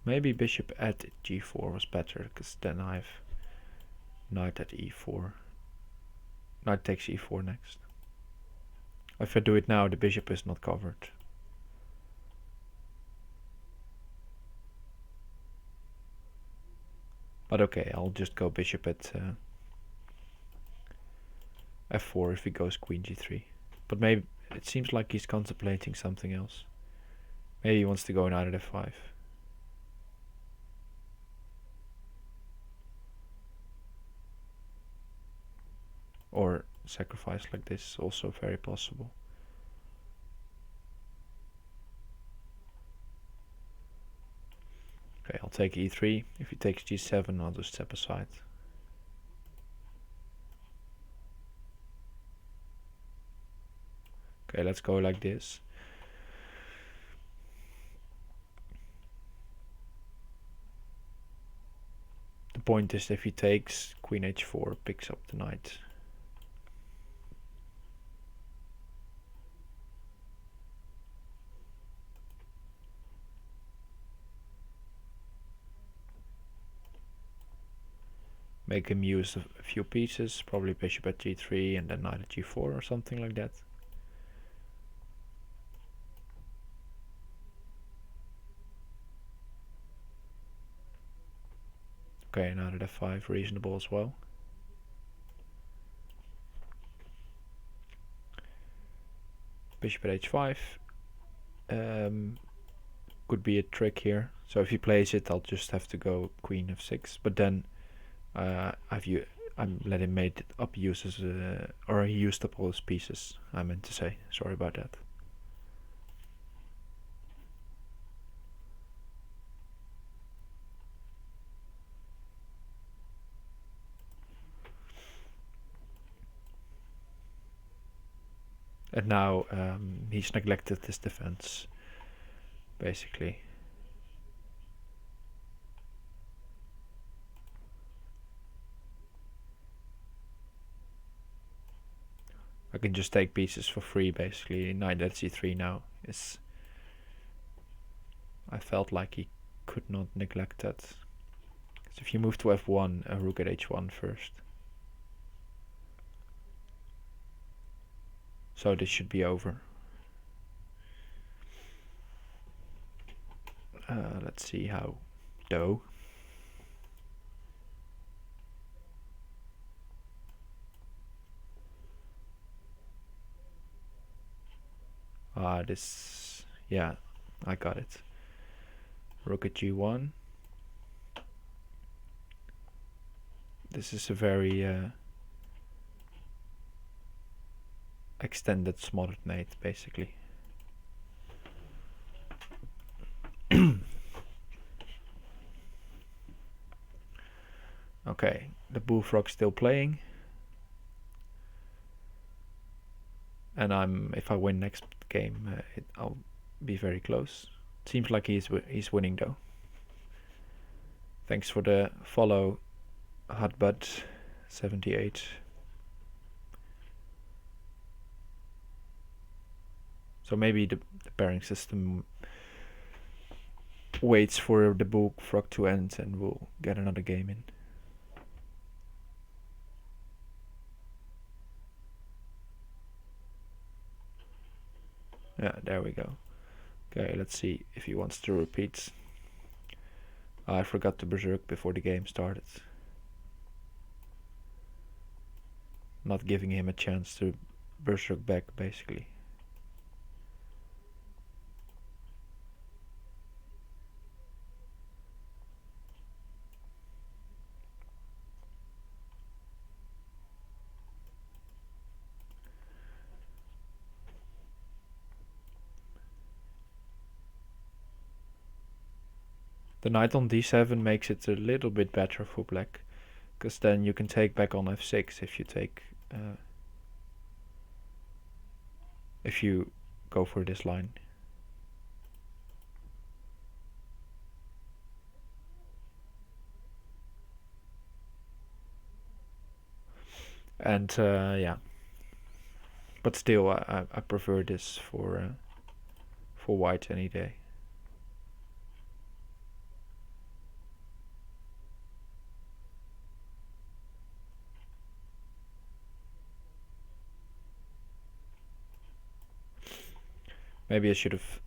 Maybe bishop at g4 was better, because then I have knight at e4. Knight takes e4 next. If I do it now, the bishop is not covered. But okay, I'll just go bishop at f4 if he goes queen g3. But maybe it seems like he's contemplating something else. Maybe he wants to go knight at f5. Or sacrifice like this, also very possible. Okay, I'll take e3. If he takes g7, I'll just step aside. Okay, let's go like this. The point is, if he takes queen h4, picks up the knight. Make him use a few pieces, probably bishop at g3 and then knight at g4 or something like that. Okay, knight at f5, reasonable as well. Bishop at h5. could be a trick here. So if he plays it, I'll just have to go queen f6. But then I'm let him made up uses, or he used up all his pieces. I meant to say. Sorry about that. And now he's neglected his defense, basically. I can just take pieces for free, basically. Knight at c3 now is... I felt like he could not neglect that. So if you move to f1, a rook at h1 first. So this should be over. Let's see how though. This, yeah, I got it. Rook at g1. This is a very extended smothered mate, basically. Okay, the bullfrog's still playing. And if I win next game, I'll be very close. Seems like he's winning though. Thanks for the follow, Hotbud78. So maybe the pairing system waits for the bullfrog to end and we'll get another game in. Yeah, there we go. Okay, let's see if he wants to repeat. I forgot to berserk before the game started. Not giving him a chance to berserk back, basically. The knight on d7 makes it a little bit better for black, because then you can take back on f6 if you take if you go for this line. And yeah, but still I prefer this for white any day. Maybe I should have,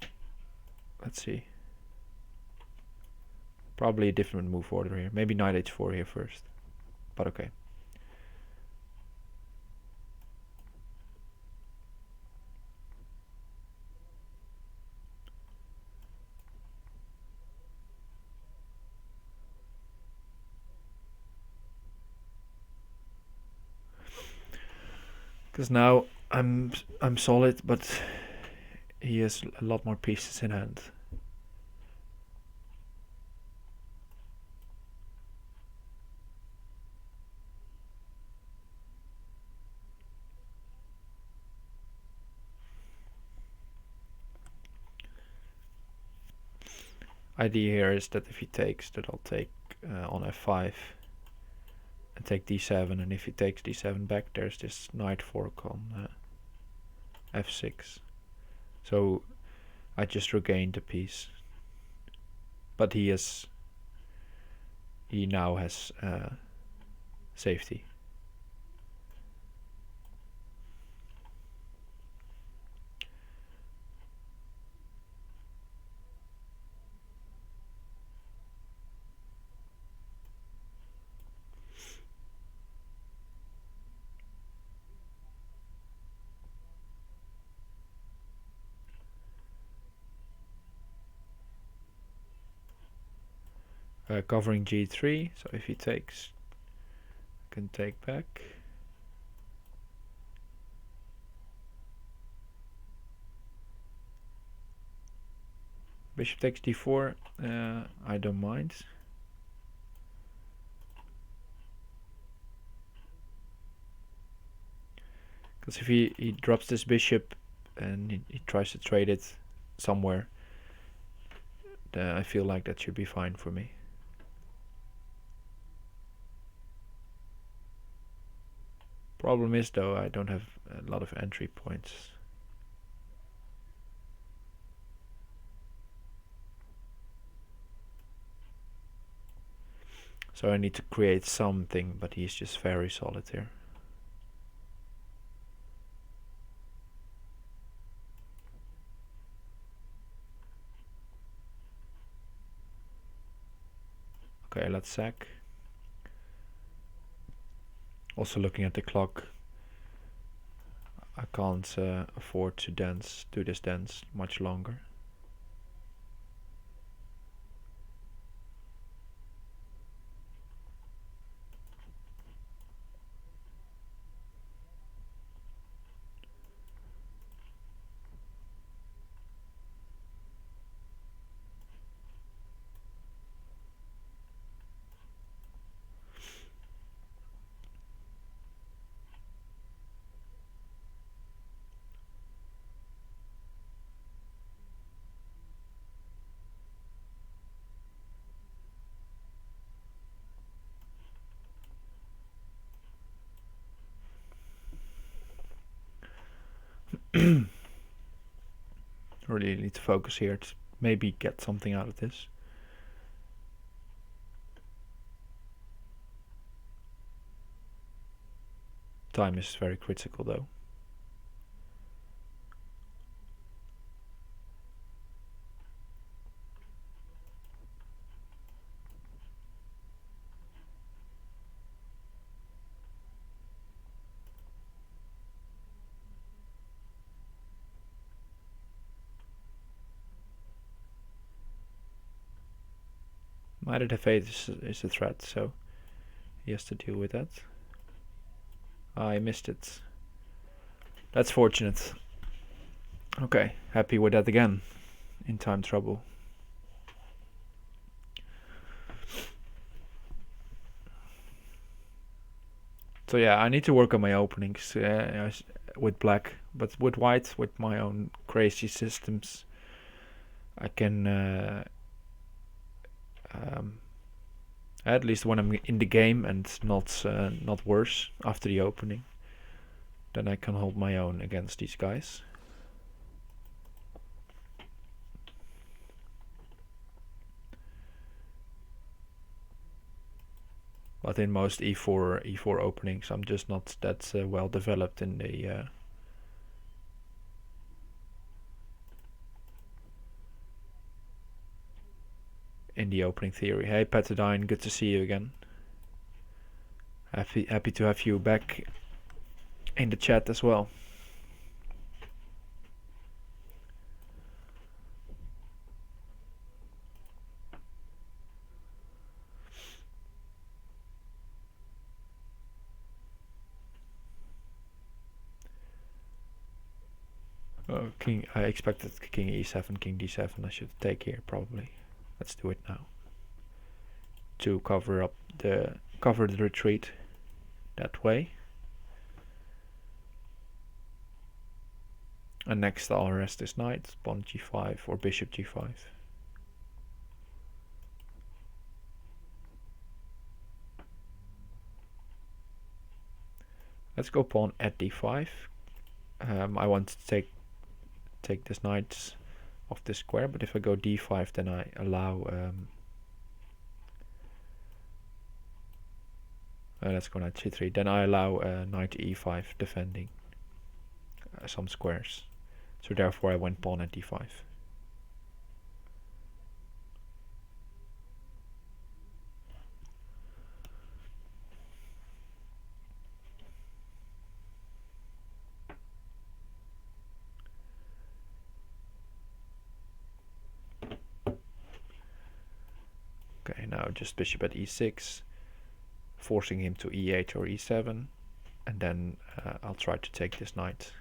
let's see, probably a different move order here. Maybe knight h4 here first, but okay. Because now I'm solid, but he has a lot more pieces in hand. Idea here is that if he takes, that I'll take on f5 and take d7, and if he takes d7 back, there's this knight fork on f6. So I just regained a piece, but he now has safety. covering g3. So if he takes, I can take back. Bishop takes d4. I don't mind. Because if he drops this bishop and he tries to trade it somewhere, then I feel like that should be fine for me. Problem is though, I don't have a lot of entry points. So I need to create something, but he's just very solid here. Okay, let's sack. Also looking at the clock, I can't afford to do this dance much longer. Really need to focus here to maybe get something out of this. Time is very critical though. Knight at f8 is a threat, so he has to deal with that. I missed it. That's fortunate. Okay, happy with that again. In time trouble. So yeah, I need to work on my openings with black, but with white, with my own crazy systems, I can at least when I'm in the game and not worse after the opening, then I can hold my own against these guys. But in most e4 openings, I'm just not that well developed in the opening theory. Hey Patadine, good to see you again. Happy to have you back in the chat as well. King, I expected king e7, king d7. I should take here probably. Let's do it now. To cover the retreat that way. And next I'll rest this knight, pawn g5 or bishop g5. Let's go pawn at d5. I want to take this knight off this square, but if I go d5, then I allow let's go knight c3. Then I allow knight e5 defending some squares. So therefore I went pawn at d5. Okay, now just bishop at e6, forcing him to e8 or e7, and then I'll try to take this knight,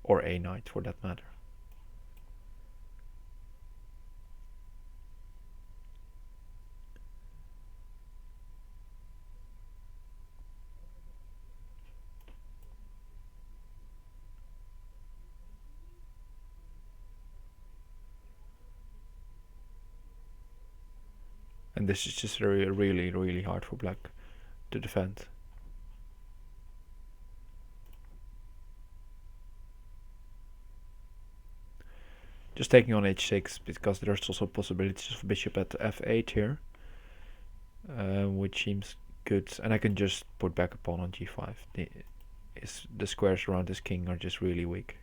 or a knight for that matter. And this is just really hard for black to defend. Just taking on h6 because there's also possibilities of bishop at f8 here, which seems good. And I can just put back a pawn on g5. The squares around this king are just really weak.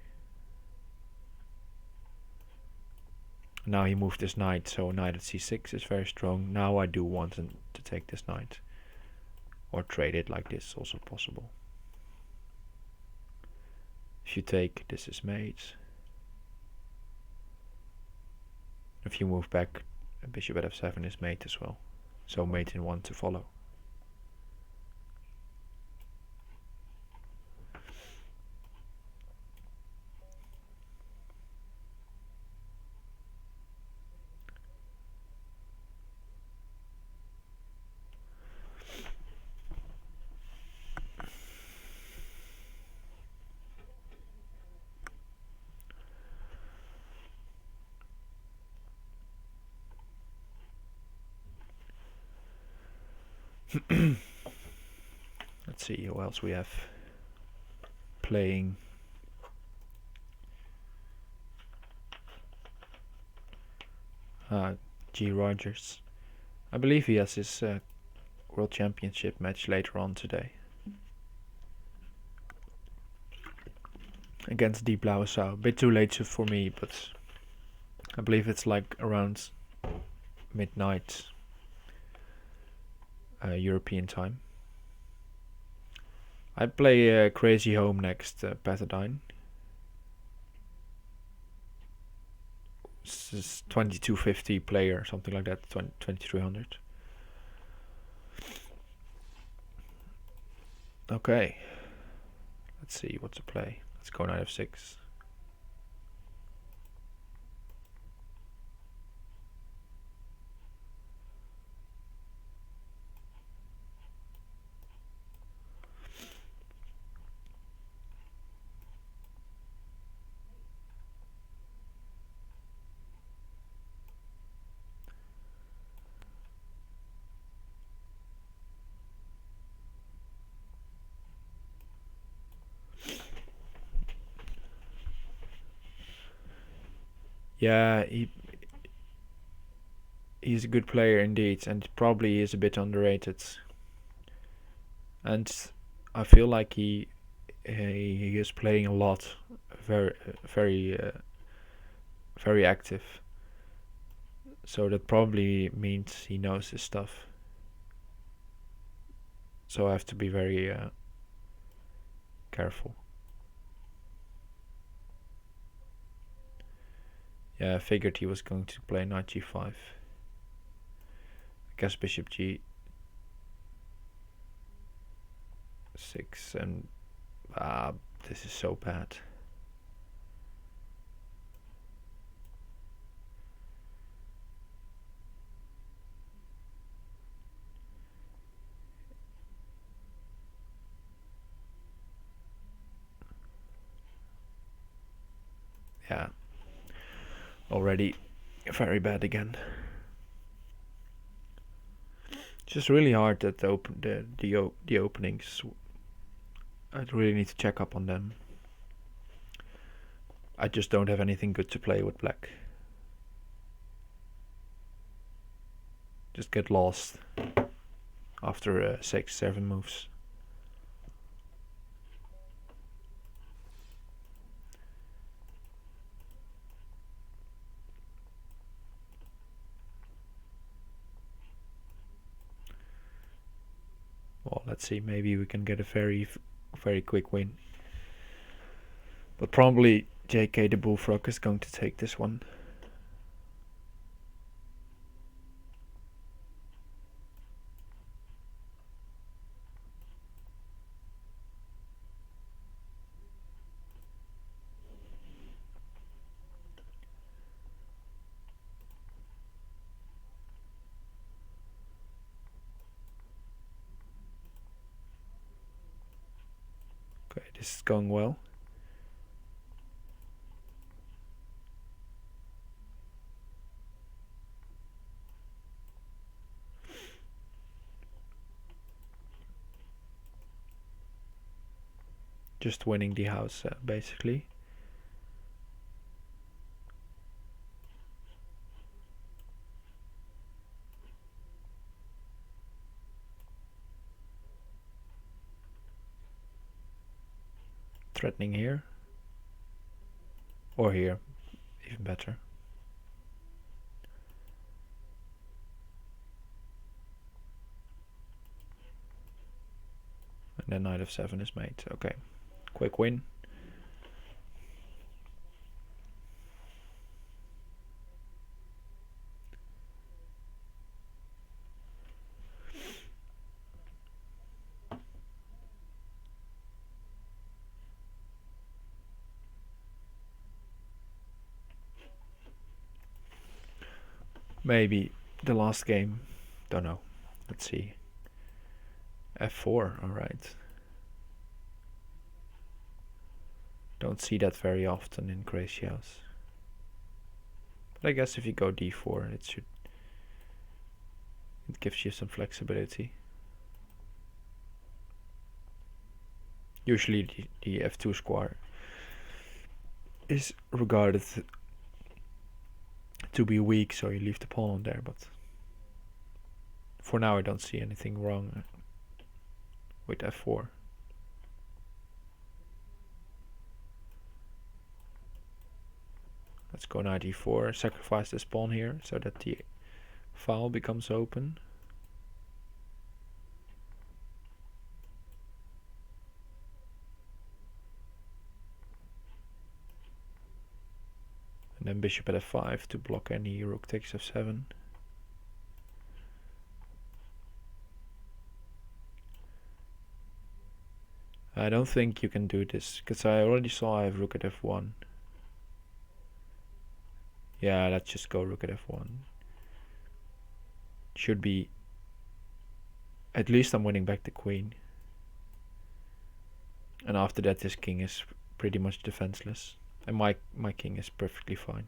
Now he moved this knight, so knight at c6 is very strong. Now I do want to take this knight, or trade it like this, also possible. If you take, this is mate. If you move back, bishop at f7 is mate as well. So mate in 1 to follow. Let's see who else we have playing. G. Rogers. I believe he has his World Championship match later on today against Die Blauwe Sau. A bit too late for me, but I believe it's like around midnight European time. I play Crazyhouse next, Pathadine. This is 2250 player, something like that, 2300. Okay, let's see what to play. Let's go knight f6. Yeah, he's a good player indeed, and probably is a bit underrated. And I feel like he is playing a lot, very active. So that probably means he knows his stuff. So I have to be very careful. Yeah, I figured he was going to play knight g5. I guess bishop g6, and this is so bad. Yeah, already very bad again. Just really hard that the openings. I really need to check up on them. I just don't have anything good to play with black. Just get lost after 6-7 moves. Well, let's see, maybe we can get a very quick win. But probably JKtheBullfrog is going to take this one. This is going well. Just winning the house, basically. Threatening here. Or here, even better. And then knight f7 is made. Okay, quick win. Maybe the last game. Don't know. Let's see. f4, alright. Don't see that very often in Crazyhouse. But I guess if you go d4, it gives you some flexibility. Usually the f2 square is regarded to be weak, so you leave the pawn on there, but for now I don't see anything wrong with f4. Let's go knight e4, sacrifice this pawn here so that the file becomes open. And then bishop at f5 to block any rook takes f7. I don't think you can do this, because I already saw I have rook at f1. Yeah, let's just go rook at f1. Should be... At least I'm winning back the queen. And after that this king is pretty much defenseless. And my king is perfectly fine.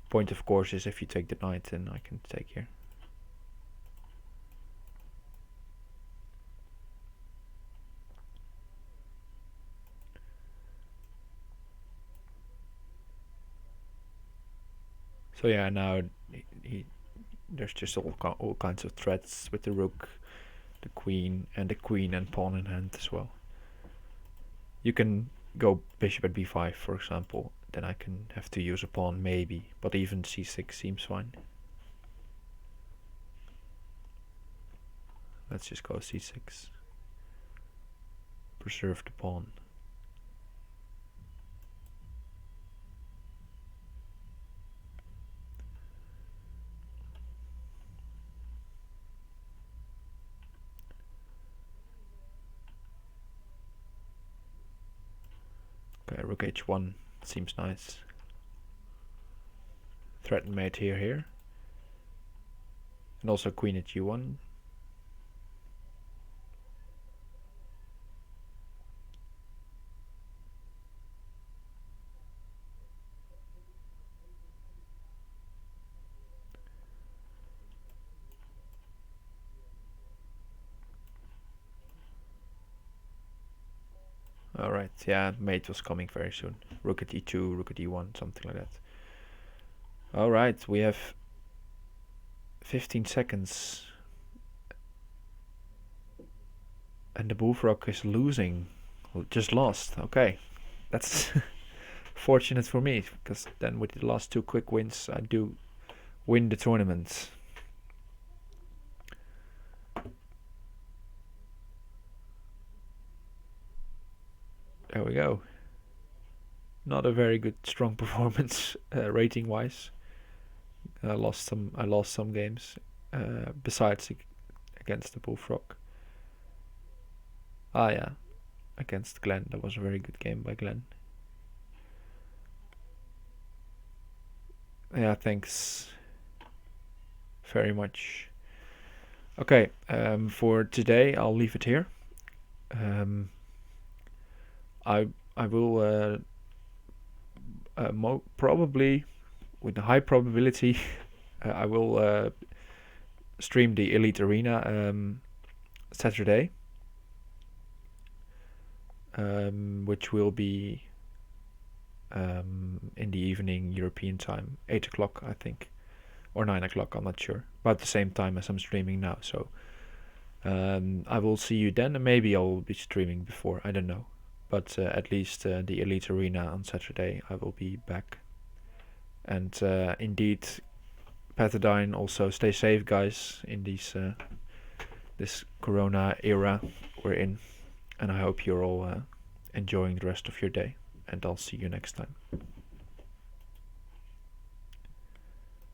Point of course is if you take the knight, then I can take here. So yeah, now there's just all kinds of threats with the rook, the queen and pawn in hand as well. You can go bishop at b5, for example. Then I can have to use a pawn maybe, but even c6 seems fine. Let's just go c6. Preserve the pawn. Okay, rook h1 seems nice. Threaten mate here. And also queen at g1. Alright, yeah, mate was coming very soon. Rook at e2, rook at e1, something like that. Alright, we have 15 seconds. And the Bullfrog is losing. Just lost. Okay. That's fortunate for me, because then with the last two quick wins, I do win the tournament. There we go. Not a very good, strong performance rating wise. I lost some games besides against the Bullfrog. Ah yeah, against Glenn. That was a very good game by Glenn. Yeah, thanks very much Okay, for today I'll leave it here. Um, I I will probably, with a high probability, I will stream the Elite Arena Saturday, which will be in the evening European time, 8 o'clock I think, or 9 o'clock, I'm not sure. About the same time as I'm streaming now, so I will see you then, and maybe I'll be streaming before, I don't know. But at least the Elite Arena on Saturday, I will be back. And indeed, Pathidine, also stay safe, guys, in this Corona era we're in. And I hope you're all enjoying the rest of your day. And I'll see you next time.